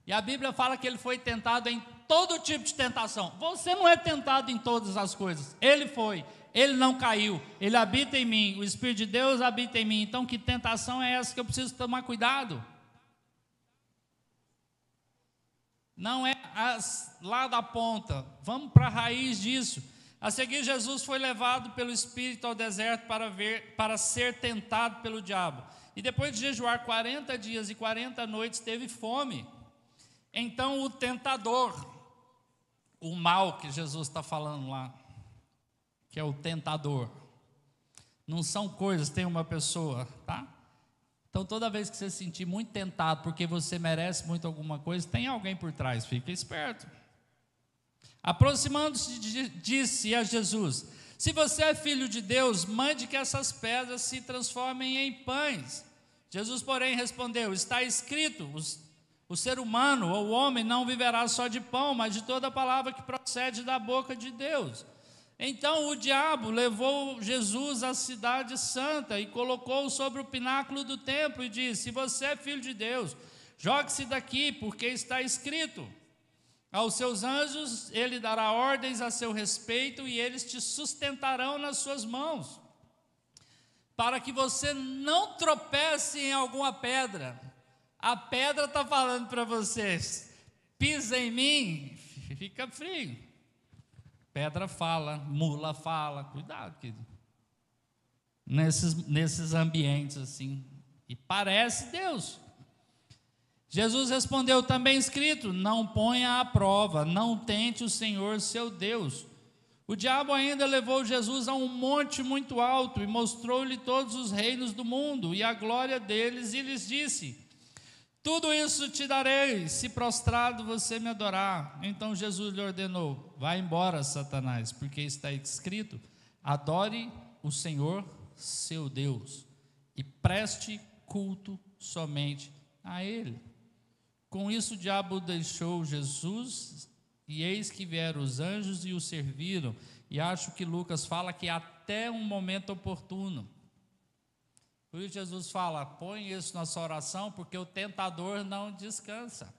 E a Bíblia fala que ele foi tentado em todo tipo de tentação. Você não é tentado em todas as coisas. Ele foi, ele não caiu, ele habita em mim, o Espírito de Deus habita em mim. Então que tentação é essa que eu preciso tomar cuidado? Não é lá da ponta, vamos para a raiz disso. A seguir, Jesus foi levado pelo Espírito ao deserto para ser tentado pelo diabo. E depois de jejuar 40 dias e 40 noites, teve fome. Então o tentador, o mal que Jesus está falando lá, que é o tentador, não são coisas, tem uma pessoa, tá? Então toda vez que você se sentir muito tentado, porque você merece muito alguma coisa, tem alguém por trás, fica esperto. Aproximando-se, disse a Jesus: se você é filho de Deus, mande que essas pedras se transformem em pães. Jesus, porém, respondeu: está escrito, o ser humano ou o homem não viverá só de pão, mas de toda palavra que procede da boca de Deus. Então o diabo levou Jesus à cidade santa e colocou-o sobre o pináculo do templo e disse: se você é filho de Deus, jogue-se daqui, porque está escrito: aos seus anjos ele dará ordens a seu respeito e eles te sustentarão nas suas mãos, para que você não tropece em alguma pedra. A pedra está falando para vocês: pisa em mim, fica frio. Pedra fala, mula fala, cuidado, querido. Nesses ambientes assim, e parece Deus. Jesus respondeu: também escrito, não ponha à prova, não tente o Senhor seu Deus. O diabo ainda levou Jesus a um monte muito alto e mostrou-lhe todos os reinos do mundo e a glória deles, e lhes disse: tudo isso te darei, se prostrado você me adorar. Então Jesus lhe ordenou: vá embora, Satanás, porque está escrito: adore o Senhor seu Deus e preste culto somente a Ele. Com isso o diabo deixou Jesus, e eis que vieram os anjos e o serviram. E acho que Lucas fala que até um momento oportuno. Por isso Jesus fala: põe isso na sua oração, porque o tentador não descansa.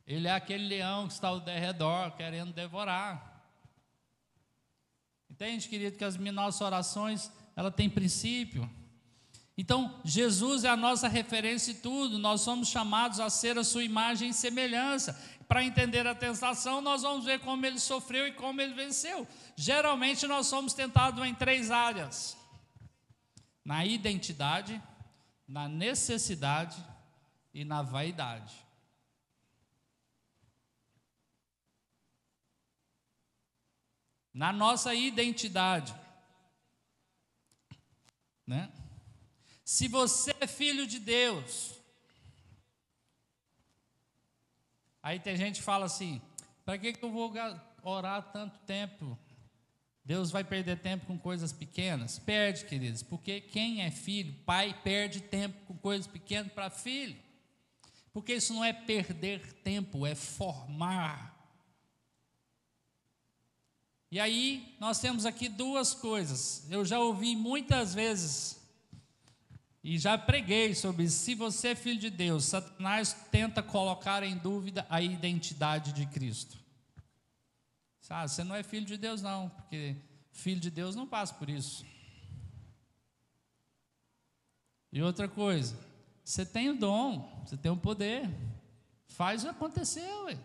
Ele é aquele leão que está ao derredor, querendo devorar. Entende, querido, que as nossas orações, ela tem princípio. Então, Jesus é a nossa referência em tudo. Nós somos chamados a ser a sua imagem e semelhança. Para entender a tentação, nós vamos ver como ele sofreu e como ele venceu. Geralmente nós somos tentados em 3 áreas: na identidade, na necessidade e na vaidade. na nossa identidade, né? Se você é filho de Deus, aí tem gente que fala assim: para que eu vou orar tanto tempo? Deus vai perder tempo com coisas pequenas? Perde, queridos, porque quem é filho, pai, perde tempo com coisas pequenas para filho, porque isso não é perder tempo, é formar. E aí nós temos aqui duas coisas. Eu já ouvi muitas vezes e já preguei sobre isso. Se você é filho de Deus, Satanás tenta colocar em dúvida a identidade de Cristo. Sabe, você não é filho de Deus não, porque filho de Deus não passa por isso. E outra coisa, você tem o dom, você tem o poder, faz acontecer, ué.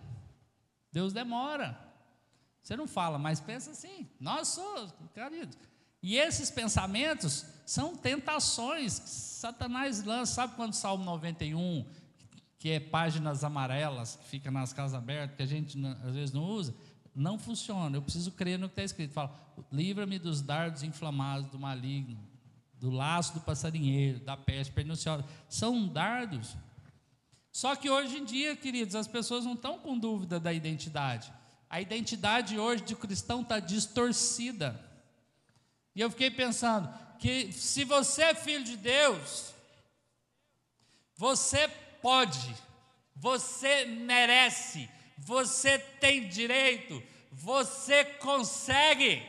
Deus demora. Você não fala, mas pensa assim: nós somos, querido. E esses pensamentos são tentações que Satanás lança. Sabe quando o Salmo 91, que é páginas amarelas, que fica nas casas abertas, que a gente às vezes não usa, não funciona. Eu preciso crer no que está escrito. Fala: livra-me dos dardos inflamados do maligno, do laço do passarinheiro, da peste perniciosa. São dardos. Só que hoje em dia, queridos, as pessoas não estão com dúvida da identidade. A identidade hoje de cristão está distorcida. E eu fiquei pensando que se você é filho de Deus, você pode, você merece, você tem direito, você consegue.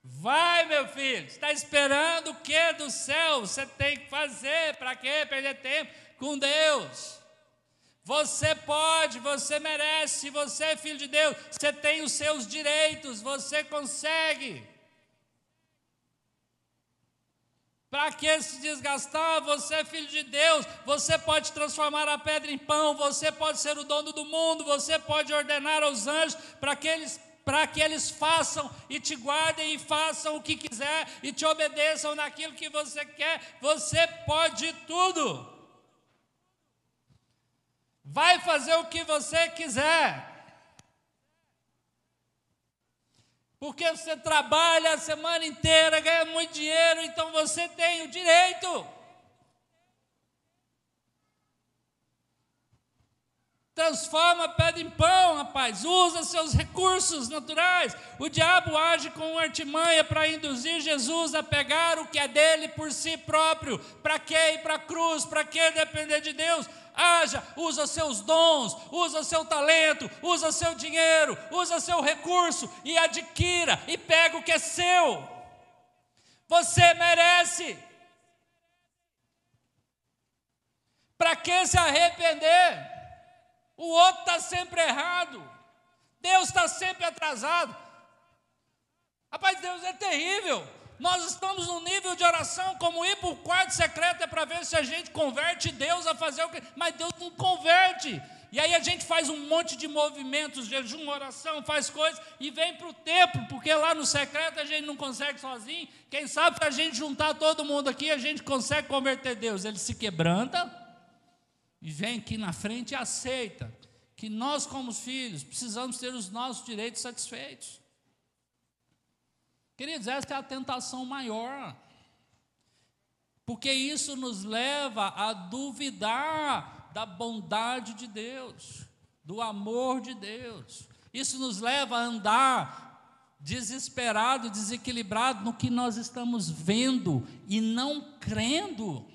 Vai, meu filho, está esperando o que do céu? Você tem que fazer, para quê? Perder tempo com Deus. Você pode, você merece, se você é filho de Deus, você tem os seus direitos, você consegue. Para que se desgastar? Você é filho de Deus, você pode transformar a pedra em pão, você pode ser o dono do mundo, você pode ordenar aos anjos para que eles façam e te guardem e façam o que quiser e te obedeçam naquilo que você quer. Você pode tudo. Vai fazer o que você quiser. Porque você trabalha a semana inteira, ganha muito dinheiro, então você tem o direito. Transforma a pedra em pão, rapaz. Usa seus recursos naturais. O diabo age com artimanha para induzir Jesus a pegar o que é dele por si próprio. Para quê ir para a cruz? Para que depender de Deus? Haja, usa seus dons, usa seu talento, usa seu dinheiro, usa seu recurso e adquira e pega o que é seu. Você merece. Para que se arrepender? O outro está sempre errado, Deus está sempre atrasado. Rapaz, Deus é terrível. Nós estamos num nível de oração como ir para o quarto secreto é para ver se a gente converte Deus a fazer o que... Mas Deus não converte. E aí a gente faz um monte de movimentos, jejum, oração, faz coisas e vem para o templo, porque lá no secreto a gente não consegue sozinho. Quem sabe para a gente juntar todo mundo aqui, a gente consegue converter Deus. Ele se quebranta e vem aqui na frente e aceita que nós, como filhos, precisamos ter os nossos direitos satisfeitos. Queridos, essa é a tentação maior, porque isso nos leva a duvidar da bondade de Deus, do amor de Deus. Isso nos leva a andar desesperado, desequilibrado no que nós estamos vendo e não crendo.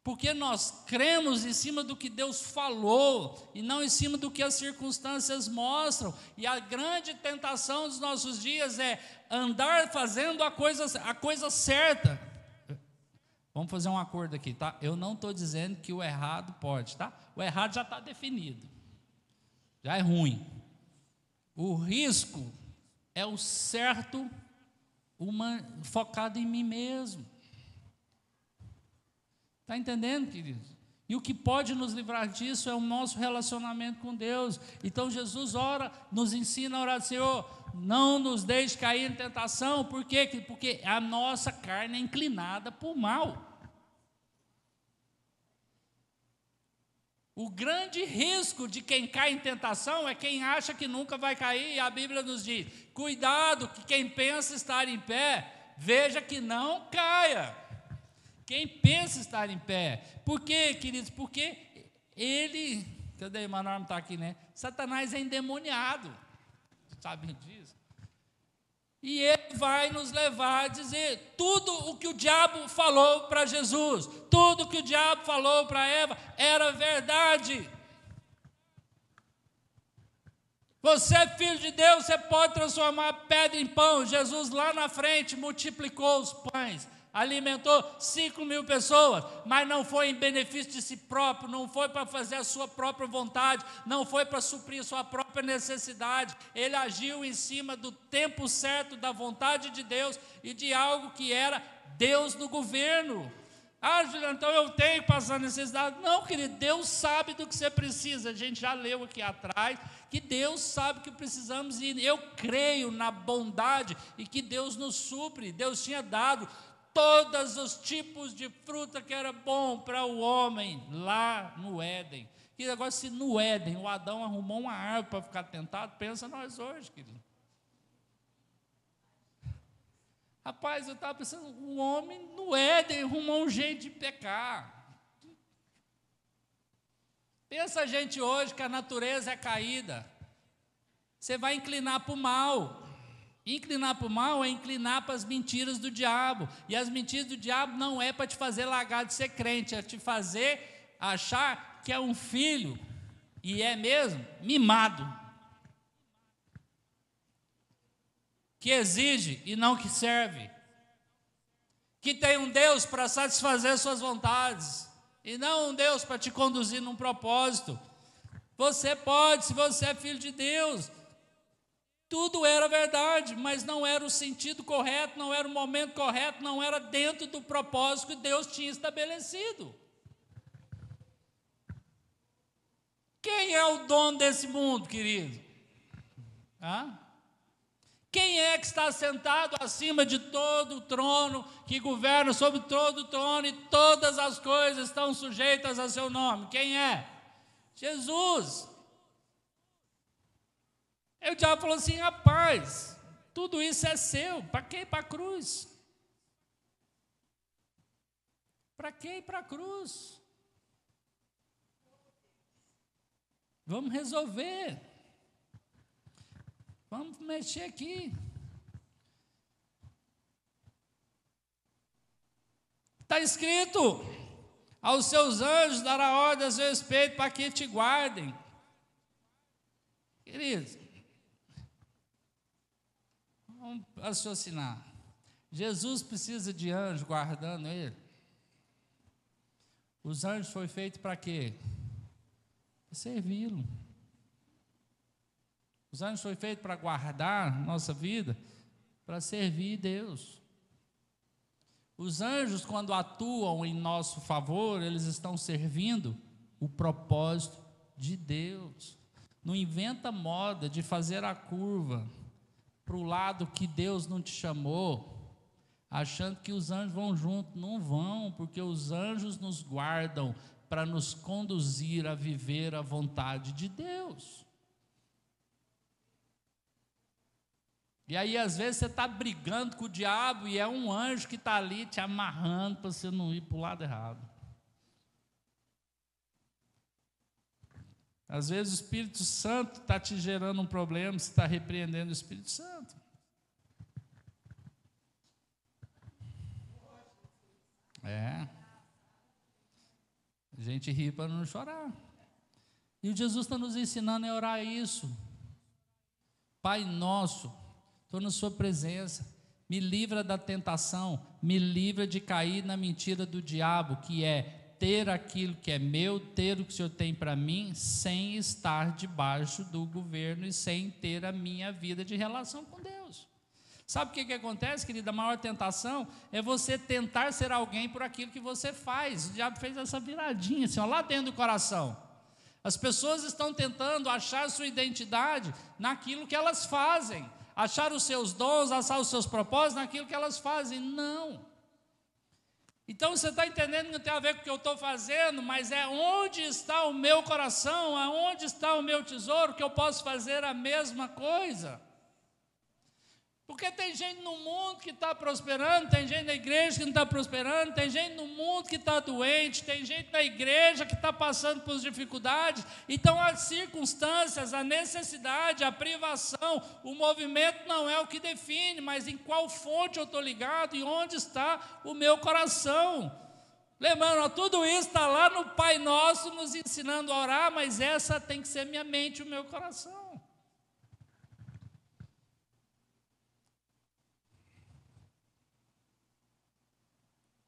Porque nós cremos em cima do que Deus falou e não em cima do que as circunstâncias mostram. E a grande tentação dos nossos dias é andar fazendo a coisa certa. Vamos fazer um acordo aqui, tá? Eu não estou dizendo que o errado pode, tá? O errado já está definido, já é ruim. O risco é o certo focado em mim mesmo. Está entendendo, queridos? E o que pode nos livrar disso é o nosso relacionamento com Deus. Então Jesus ora, nos ensina a orar: Senhor, não nos deixe cair em tentação. Por quê? Porque a nossa carne é inclinada para o mal. O grande risco de quem cai em tentação é quem acha que nunca vai cair, e a Bíblia nos diz: cuidado, que quem pensa estar em pé, veja que não caia. Quem pensa estar em pé. Por quê, queridos? Porque ele, cadê o Manoel? Não está aqui, né? Satanás é endemoniado, sabem disso? E ele vai nos levar a dizer tudo o que o diabo falou para Jesus, tudo o que o diabo falou para Eva era verdade. Você é filho de Deus, você pode transformar pedra em pão. Jesus lá na frente multiplicou os pães, alimentou 5.000 pessoas, mas não foi em benefício de si próprio, não foi para fazer a sua própria vontade, não foi para suprir a sua própria necessidade. Ele agiu em cima do tempo certo, da vontade de Deus e de algo que era Deus no governo. Ah, Juliano, então eu tenho que passar necessidade. Não, querido, Deus sabe do que você precisa. A gente já leu aqui atrás que Deus sabe que precisamos, e eu creio na bondade e que Deus nos supre. Deus tinha dado todos os tipos de fruta que era bom para o homem lá no Éden. E agora, se no Éden o Adão arrumou uma árvore para ficar tentado, pensa nós hoje, querido. Rapaz, eu estava pensando, o homem no Éden arrumou um jeito de pecar. Pensa a gente hoje que a natureza é caída. Você vai inclinar para o mal. Inclinar para o mal é inclinar para as mentiras do diabo. E as mentiras do diabo não é para te fazer largar de ser crente, é te fazer achar que é um filho, e é mesmo, mimado. Que exige e não que serve. Que tem um Deus para satisfazer suas vontades, e não um Deus para te conduzir num propósito. Você pode, se você é filho de Deus. Tudo era verdade, mas não era o sentido correto, não era o momento correto, não era dentro do propósito que Deus tinha estabelecido. Quem é o dono desse mundo, querido? Quem é que está sentado acima de todo o trono, que governa sobre todo o trono, e todas as coisas estão sujeitas a seu nome? Quem é? Jesus. E o diabo falou assim: rapaz, tudo isso é seu, para que ir para a cruz? Para que ir para a cruz? Vamos resolver. Vamos mexer aqui. Está escrito: aos seus anjos dará ordem a seu respeito para que te guardem. Queridos, vamos raciocinar. Jesus precisa de anjo guardando ele. Os anjos foram feitos para quê? Para servi-lo. Os anjos foram feitos para guardar nossa vida, para servir Deus. Os anjos, quando atuam em nosso favor, eles estão servindo o propósito de Deus. Não inventa moda de fazer a curva para o lado que Deus não te chamou, achando que os anjos vão junto. Não vão, porque os anjos nos guardam para nos conduzir a viver a vontade de Deus. E aí, às vezes, você está brigando com o diabo e é um anjo que está ali te amarrando para você não ir para o lado errado. Às vezes, o Espírito Santo está te gerando um problema, você está repreendendo o Espírito Santo. A gente ri para não chorar. E o Jesus está nos ensinando a orar isso. Pai nosso, estou na sua presença, me livra da tentação, me livra de cair na mentira do diabo, que é ter aquilo que é meu, ter o que o Senhor tem para mim, sem estar debaixo do governo e sem ter a minha vida de relação com Deus. Sabe o que acontece, querida? A maior tentação é você tentar ser alguém por aquilo que você faz. O diabo fez essa viradinha assim, ó, lá dentro do coração. As pessoas estão tentando achar sua identidade naquilo que elas fazem, achar os seus dons, achar os seus propósitos naquilo que elas fazem. Não. Então você está entendendo que não tem a ver com o que eu estou fazendo, mas é onde está o meu coração, aonde está o meu tesouro, que eu posso fazer a mesma coisa. Porque tem gente no mundo que está prosperando, tem gente na igreja que não está prosperando, tem gente no mundo que está doente, tem gente na igreja que está passando por dificuldades. Então as circunstâncias, a necessidade, a privação, o movimento não é o que define, mas em qual fonte eu estou ligado e onde está o meu coração. Lembrando, tudo isso está lá no Pai Nosso nos ensinando a orar, mas essa tem que ser minha mente e o meu coração.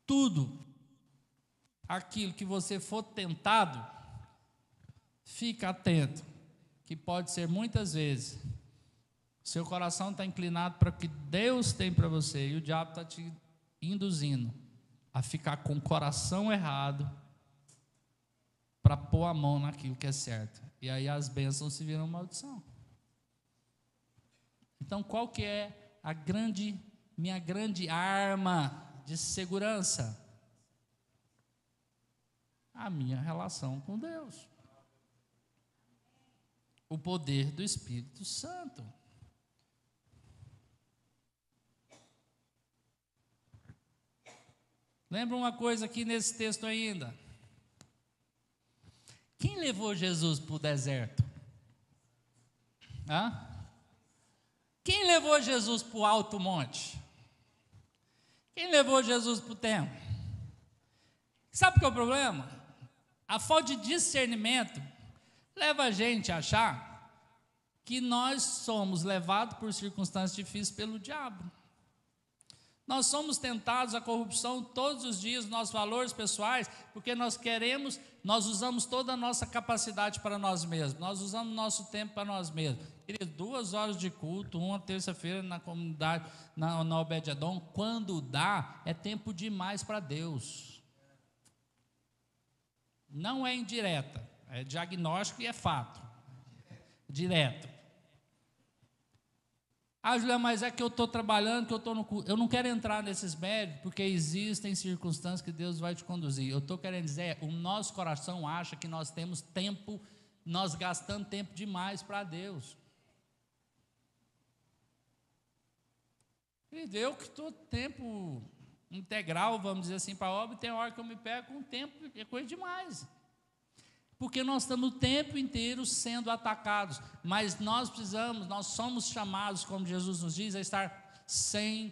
Tudo aquilo que você for tentado, fica atento, que pode ser muitas vezes, seu coração está inclinado para o que Deus tem para você, e o diabo está te induzindo a ficar com o coração errado, para pôr a mão naquilo que é certo, e aí as bênçãos se viram maldição. Então qual que é minha grande arma de segurança? A minha relação com Deus, o poder do Espírito Santo. Lembra uma coisa aqui nesse texto ainda? Quem levou Jesus para o deserto? Quem levou Jesus para o alto monte? Quem levou Jesus para o templo? Sabe o que é o problema? A falta de discernimento leva a gente a achar que nós somos levados por circunstâncias difíceis pelo diabo. Nós somos tentados à corrupção todos os dias, nossos valores pessoais, porque nós usamos toda a nossa capacidade para nós mesmos, nós usamos nosso tempo para nós mesmos. 2 horas de culto, uma terça-feira na comunidade, na Obed-Edom, quando dá, é tempo demais para Deus. Não é indireta, é diagnóstico e é fato, direto. Julia, mas é que eu estou trabalhando, que eu estou no culto. Eu não quero entrar nesses méritos, porque existem circunstâncias que Deus vai te conduzir. Eu estou querendo dizer, o nosso coração acha que nós temos tempo, nós gastamos tempo demais para Deus. Eu que estou tempo integral, vamos dizer assim, para a obra, tem hora que eu me pego com o tempo, é coisa demais. Porque nós estamos o tempo inteiro sendo atacados, mas nós somos chamados, como Jesus nos diz, a estar 100%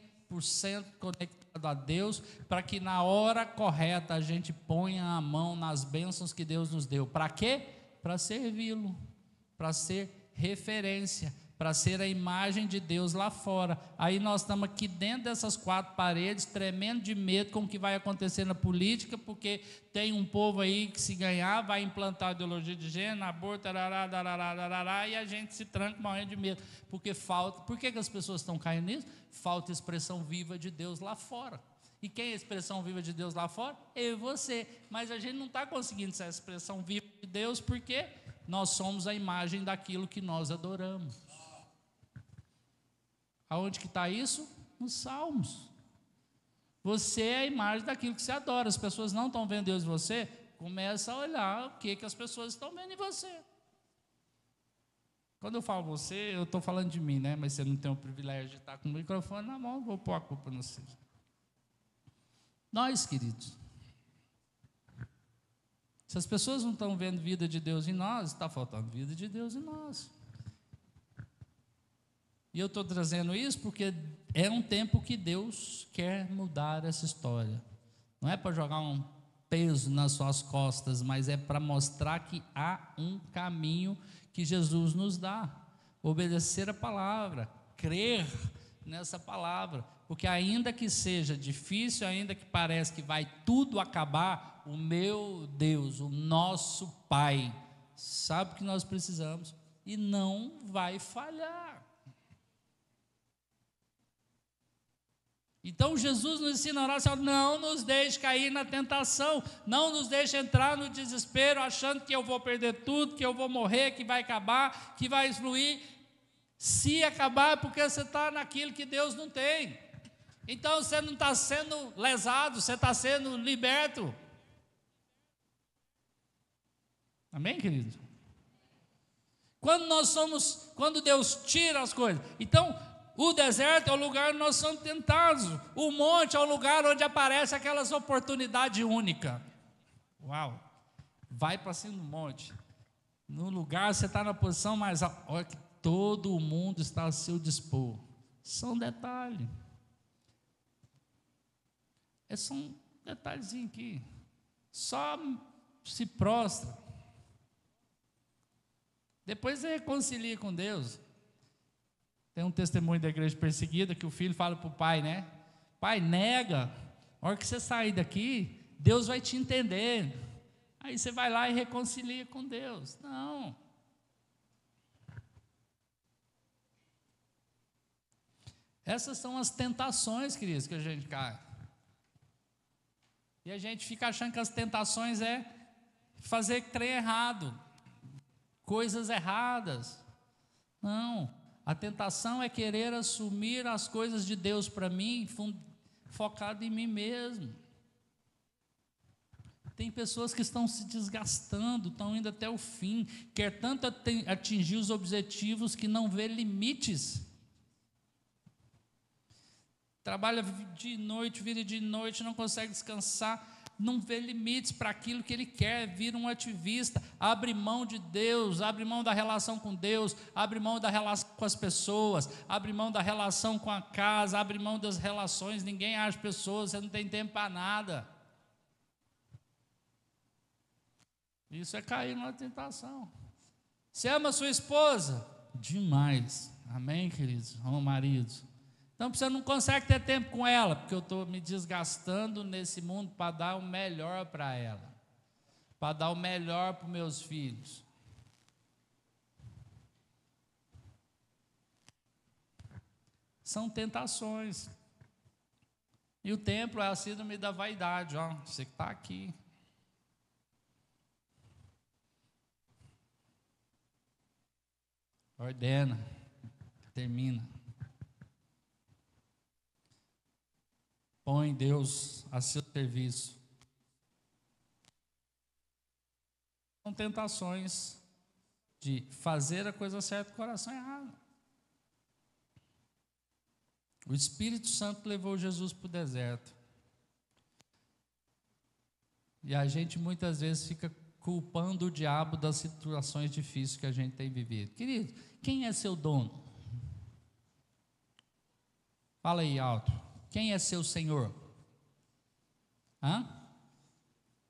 conectado a Deus, para que na hora correta a gente ponha a mão nas bênçãos que Deus nos deu. Para quê? Para servi-lo, para ser referência, para ser a imagem de Deus lá fora. Aí nós estamos aqui dentro dessas 4 paredes, tremendo de medo com o que vai acontecer na política, porque tem um povo aí que, se ganhar, vai implantar a ideologia de gênero, aborto, e a gente se tranca morrendo de medo, porque falta. Por que as pessoas estão caindo nisso? Falta expressão viva de Deus lá fora. E quem é a expressão viva de Deus lá fora? Eu e você. Mas a gente não está conseguindo essa expressão viva de Deus, porque nós somos a imagem daquilo que nós adoramos. Aonde que está isso? Nos Salmos. Você é a imagem daquilo que você adora. As pessoas não estão vendo Deus em você, começa a olhar o que as pessoas estão vendo em você. Quando eu falo você, eu estou falando de mim, né? Mas você não tem o privilégio de estar com o microfone na mão, vou pôr a culpa no seu. Nós, queridos, se as pessoas não estão vendo vida de Deus em nós, está faltando vida de Deus em nós. E eu estou trazendo isso porque é um tempo que Deus quer mudar essa história. Não é para jogar um peso nas suas costas, mas é para mostrar que há um caminho que Jesus nos dá. Obedecer a palavra, crer nessa palavra. Porque ainda que seja difícil, ainda que pareça que vai tudo acabar, o meu Deus, o nosso Pai, sabe o que nós precisamos e não vai falhar. Então Jesus nos ensina a orar, não nos deixe cair na tentação, não nos deixe entrar no desespero, achando que eu vou perder tudo, que eu vou morrer, que vai acabar, que vai fluir. Se acabar é porque você está naquilo que Deus não tem. Então você não está sendo lesado, você está sendo liberto. Amém, querido? Quando Deus tira as coisas, então o deserto é o lugar onde nós somos tentados, o monte é o lugar onde aparecem aquelas oportunidades únicas. Uau! Vai para cima do monte, no lugar você está na posição mais alta, olha que todo o mundo está a seu dispor. São detalhes. É só um detalhezinho aqui. Só se prostra. Depois você reconcilia com Deus. Tem um testemunho da igreja perseguida que o filho fala para o pai, né? Pai, nega. A hora que você sair daqui, Deus vai te entender. Aí você vai lá e reconcilia com Deus. Não. Essas são as tentações, queridos, que a gente cai. E a gente fica achando que as tentações é fazer trem errado, coisas erradas. Não, a tentação é querer assumir as coisas de Deus para mim, focado em mim mesmo. Tem pessoas que estão se desgastando, estão indo até o fim, quer tanto atingir os objetivos que não vê limites. Trabalha de noite, vira de noite, não consegue descansar, não vê limites para aquilo que ele quer, vira um ativista, abre mão de Deus, abre mão da relação com Deus, abre mão da relação com as pessoas, abre mão da relação com a casa, abre mão das relações, ninguém acha pessoas, você não tem tempo para nada. Isso é cair numa tentação. Você ama a sua esposa? Demais. Amém, queridos? Amam maridos. Então você não consegue ter tempo com ela, porque eu estou me desgastando nesse mundo para dar o melhor para ela, para dar o melhor para os meus filhos. São tentações. E o templo é a síndrome da vaidade, ó, você que está aqui. Ordena, termina. Põe Deus a seu serviço. São tentações de fazer a coisa certa com o coração errado. O Espírito Santo levou Jesus para o deserto. E a gente muitas vezes fica culpando o diabo das situações difíceis que a gente tem vivido. Querido, quem é seu dono? Fala aí alto. Quem é seu Senhor? Hã?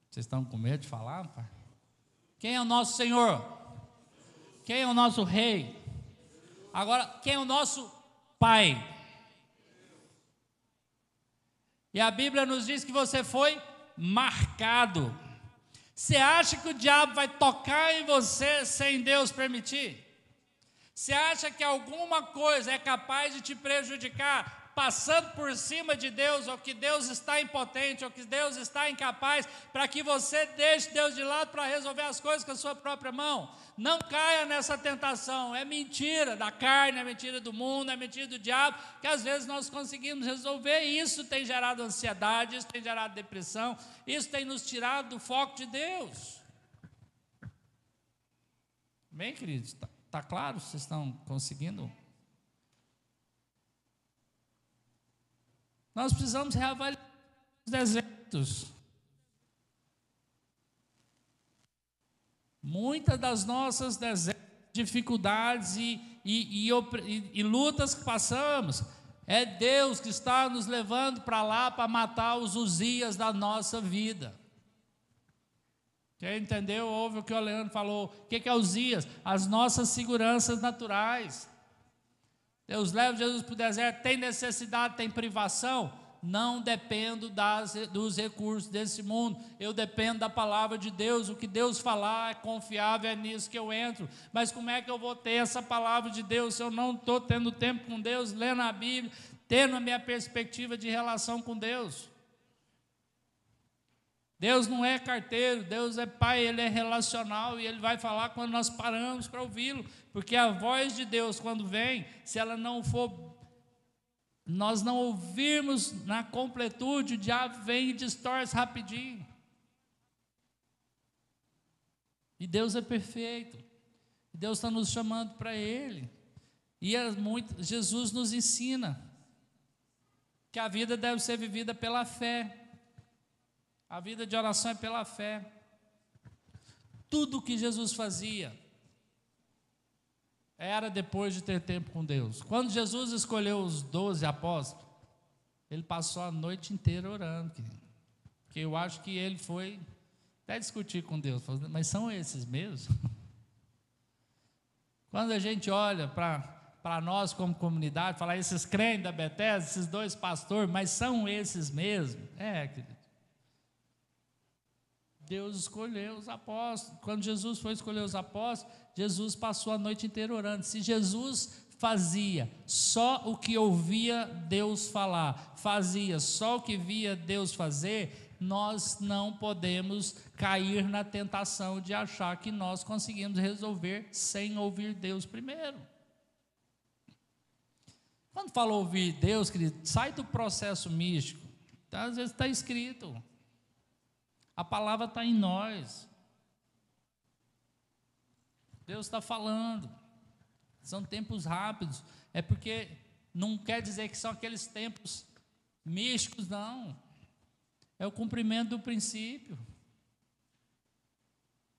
Vocês estão com medo de falar, pai? Quem é o nosso Senhor? Quem é o nosso Rei? Agora, quem é o nosso Pai? E a Bíblia nos diz que você foi marcado. Você acha que o diabo vai tocar em você sem Deus permitir? Você acha que alguma coisa é capaz de te prejudicar passando por cima de Deus, ou que Deus está impotente, ou que Deus está incapaz, para que você deixe Deus de lado para resolver as coisas com a sua própria mão? Não caia nessa tentação. É mentira da carne, é mentira do mundo, é mentira do diabo, que às vezes nós conseguimos resolver. Isso tem gerado ansiedade, isso tem gerado depressão, isso tem nos tirado do foco de Deus. Bem, queridos, está claro? Vocês estão conseguindo? Nós precisamos reavaliar os desertos. Muitas das nossas dificuldades e lutas que passamos, é Deus que está nos levando para lá para matar os Uzias da nossa vida. Quem entendeu, ouve o que o Leandro falou. O que é Uzias? As nossas seguranças naturais. Deus leva Jesus para o deserto, tem necessidade, tem privação? Não dependo dos recursos desse mundo, eu dependo da palavra de Deus. O que Deus falar é confiável, é nisso que eu entro. Mas como é que eu vou ter essa palavra de Deus se eu não estou tendo tempo com Deus, lendo a Bíblia, tendo a minha perspectiva de relação com Deus? Deus não é carteiro, Deus é Pai, Ele é relacional, e Ele vai falar quando nós paramos para ouvi-lo, porque a voz de Deus, quando vem, se ela não for nós não ouvirmos na completude, o diabo vem e distorce rapidinho. E Deus é perfeito. Deus está nos chamando para Ele. E Jesus nos ensina que a vida deve ser vivida pela fé. A vida de oração é pela fé. Tudo que Jesus fazia era depois de ter tempo com Deus. Quando Jesus escolheu os 12 apóstolos, ele passou a noite inteira orando, querido. Porque eu acho que ele foi até discutir com Deus, mas são esses mesmo? Quando a gente olha para nós como comunidade, falar esses crentes da Bethesda, esses 2 pastores, mas são esses mesmo? Querido. Deus escolheu os apóstolos. Quando Jesus foi escolher os apóstolos, Jesus passou a noite inteira orando. Se Jesus fazia só o que ouvia Deus falar, fazia só o que via Deus fazer, nós não podemos cair na tentação de achar que nós conseguimos resolver sem ouvir Deus primeiro. Quando fala ouvir Deus, querido, sai do processo místico. Então, às vezes está escrito. A palavra está em nós. Deus está falando. São tempos rápidos. É porque não quer dizer que são aqueles tempos místicos, não. É o cumprimento do princípio.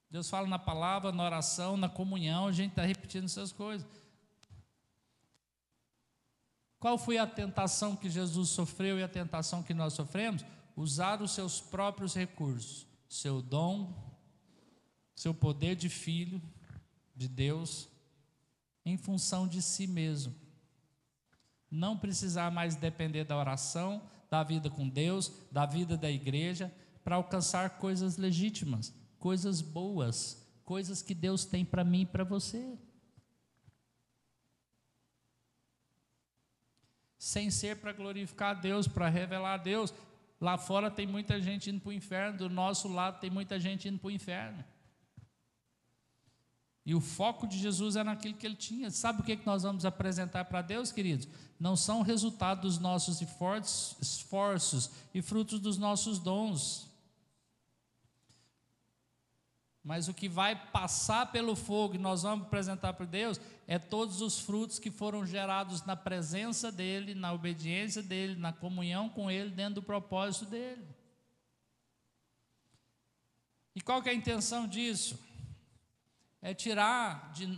Deus fala na palavra, na oração, na comunhão, a gente está repetindo essas coisas. Qual foi a tentação que Jesus sofreu e a tentação que nós sofremos? Usar os seus próprios recursos, seu dom, seu poder de filho de Deus, em função de si mesmo. Não precisar mais depender da oração, da vida com Deus, da vida da igreja, para alcançar coisas legítimas, coisas boas, coisas que Deus tem para mim e para você. Sem ser para glorificar a Deus, para revelar a Deus. Lá fora tem muita gente indo para o inferno, do nosso lado tem muita gente indo para o inferno. E o foco de Jesus era naquilo que ele tinha. Sabe o que nós vamos apresentar para Deus, queridos? Não são resultado dos nossos esforços e frutos dos nossos dons. Mas o que vai passar pelo fogo e nós vamos apresentar para Deus é todos os frutos que foram gerados na presença dEle, na obediência dEle, na comunhão com Ele, dentro do propósito dEle. E qual que é a intenção disso? É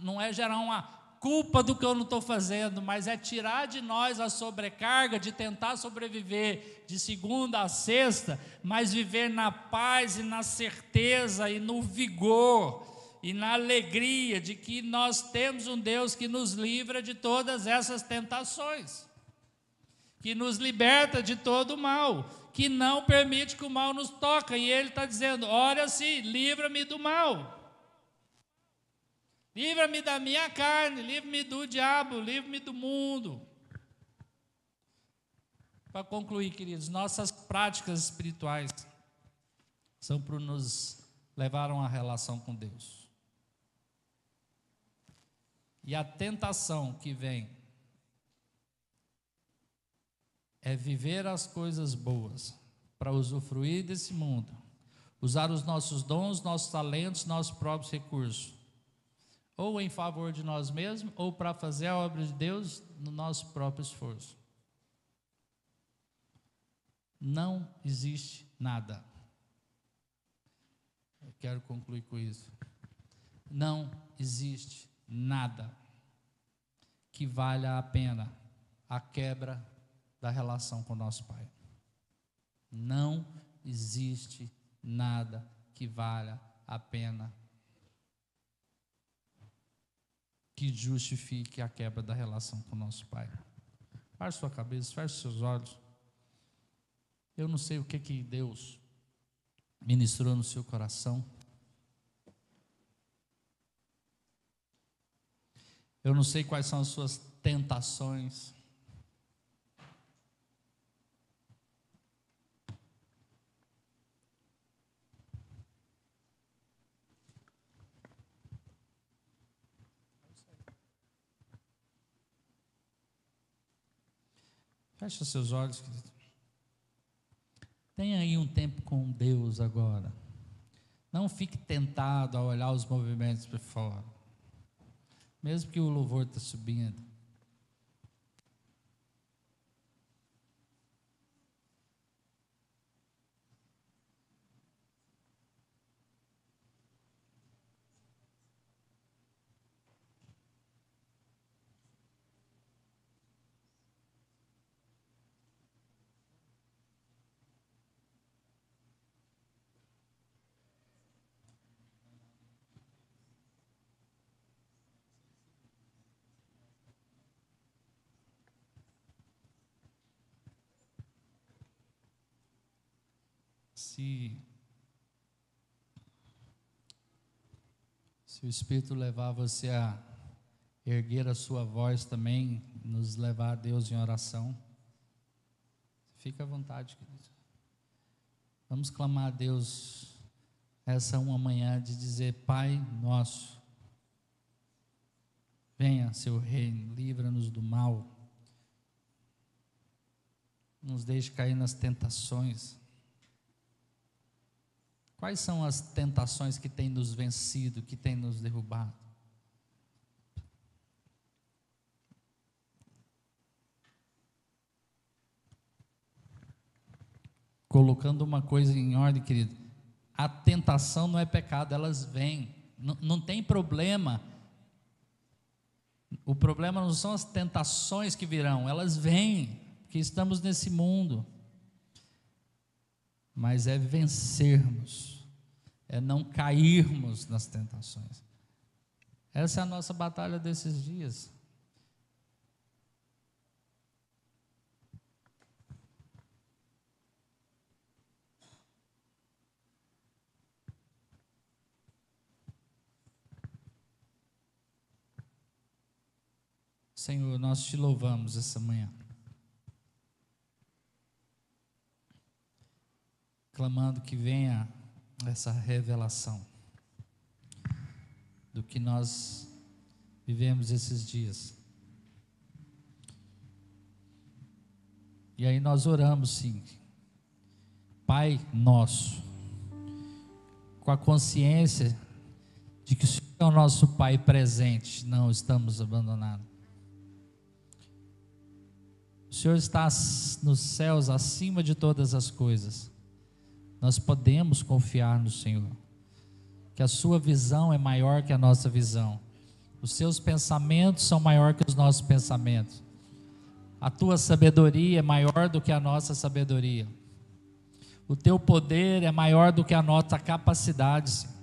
não é gerar uma culpa do que eu não estou fazendo, mas é tirar de nós a sobrecarga de tentar sobreviver de segunda a sexta, mas viver na paz e na certeza e no vigor e na alegria de que nós temos um Deus que nos livra de todas essas tentações, que nos liberta de todo o mal, que não permite que o mal nos toque, e Ele está dizendo: ora assim, livra-me do mal. Livra-me da minha carne, livra-me do diabo, livra-me do mundo. Para concluir, queridos, nossas práticas espirituais são para nos levar a uma relação com Deus. E a tentação que vem é viver as coisas boas para usufruir desse mundo, usar os nossos dons, nossos talentos, nossos próprios recursos, ou em favor de nós mesmos, ou para fazer a obra de Deus no nosso próprio esforço. Não existe nada. Eu quero concluir com isso. Não existe nada que valha a pena a quebra da relação com o nosso Pai. Não existe nada que valha a pena que justifique a quebra da relação com o nosso Pai. Feche sua cabeça, feche seus olhos. Eu não sei o que Deus ministrou no seu coração. Eu não sei quais são as suas tentações. Feche seus olhos, querido. Tenha aí um tempo com Deus agora. Não fique tentado a olhar os movimentos por fora. Mesmo que o louvor está subindo. Se o Espírito levar você a erguer a sua voz também, nos levar a Deus em oração, fica à vontade, querido. Vamos clamar a Deus essa uma manhã de dizer: Pai nosso, venha seu reino, livra-nos do mal, não nos deixe cair nas tentações. Quais são as tentações que têm nos vencido, que têm nos derrubado? Colocando uma coisa em ordem, querido, a tentação não é pecado, elas vêm, não tem problema. O problema não são as tentações que virão, elas vêm, porque estamos nesse mundo. Mas é vencermos, é não cairmos nas tentações. Essa é a nossa batalha desses dias. Senhor, nós te louvamos essa manhã, clamando que venha essa revelação do que nós vivemos esses dias. E aí nós oramos, sim, Pai nosso, com a consciência de que o Senhor é o nosso Pai presente, não estamos abandonados. O Senhor está nos céus acima de todas as coisas. Nós podemos confiar no Senhor, que a sua visão é maior que a nossa visão, os seus pensamentos são maior que os nossos pensamentos, a tua sabedoria é maior do que a nossa sabedoria, o teu poder é maior do que a nossa capacidade, Senhor.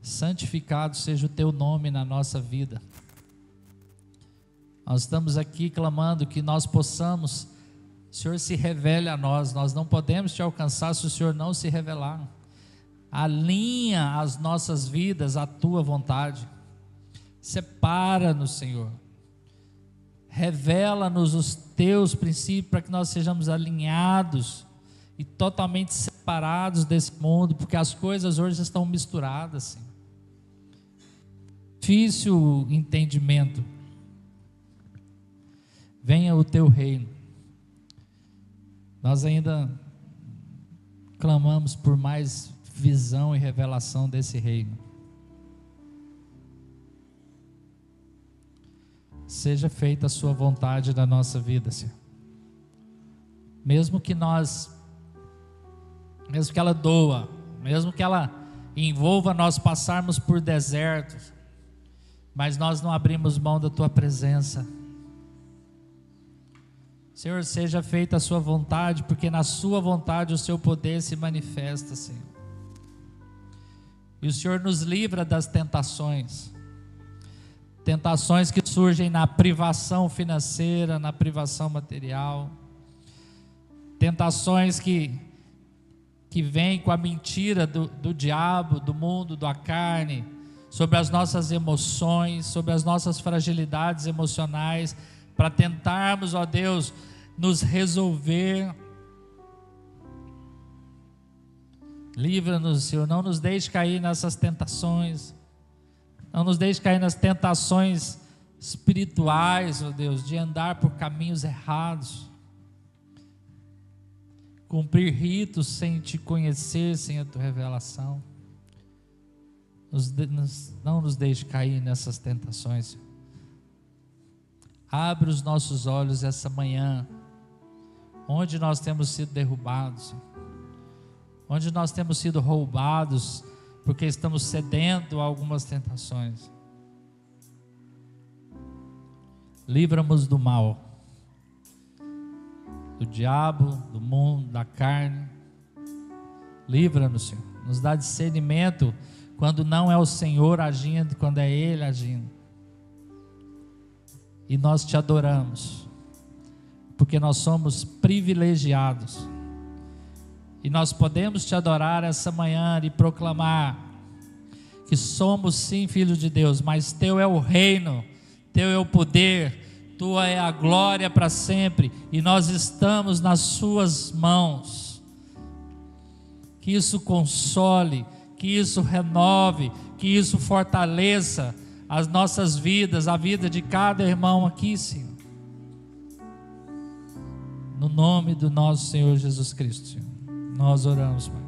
Santificado seja o teu nome na nossa vida. Nós estamos aqui clamando que nós possamos, o Senhor se revele a nós. Nós não podemos te alcançar se o Senhor não se revelar. Alinha as nossas vidas à tua vontade. Separa-nos, Senhor. Revela-nos os teus princípios para que nós sejamos alinhados e totalmente separados desse mundo, porque as coisas hoje estão misturadas, Senhor. Difícil o entendimento. Venha o teu reino. Nós ainda clamamos por mais visão e revelação desse reino. Seja feita a sua vontade na nossa vida, Senhor. Mesmo que ela doa, mesmo que ela envolva nós passarmos por desertos, mas nós não abrimos mão da tua presença. Senhor, seja feita a sua vontade, porque na sua vontade o seu poder se manifesta, Senhor. E o Senhor nos livra das tentações que surgem na privação financeira, na privação material, tentações que vêm com a mentira do diabo, do mundo, da carne, sobre as nossas emoções, sobre as nossas fragilidades emocionais, para tentarmos, ó Deus, nos resolver. Livra-nos, Senhor, não nos deixe cair nessas tentações, não nos deixe cair nas tentações espirituais, ó Deus, de andar por caminhos errados, cumprir ritos sem te conhecer, sem a tua revelação. Não nos deixe cair nessas tentações. Abre os nossos olhos essa manhã, onde nós temos sido derrubados, onde nós temos sido roubados, porque estamos cedendo a algumas tentações. Livra-nos do mal, do diabo, do mundo, da carne. Livra-nos, Senhor. Nos dá discernimento quando não é o Senhor agindo, quando é Ele agindo. E nós te adoramos, porque nós somos privilegiados. E nós podemos te adorar essa manhã e proclamar que somos sim filhos de Deus, mas teu é o reino, teu é o poder, tua é a glória para sempre, e nós estamos nas suas mãos. Que isso console, que isso renove, que isso fortaleça as nossas vidas, a vida de cada irmão aqui, Senhor. No nome do nosso Senhor Jesus Cristo, Senhor, nós oramos, Pai.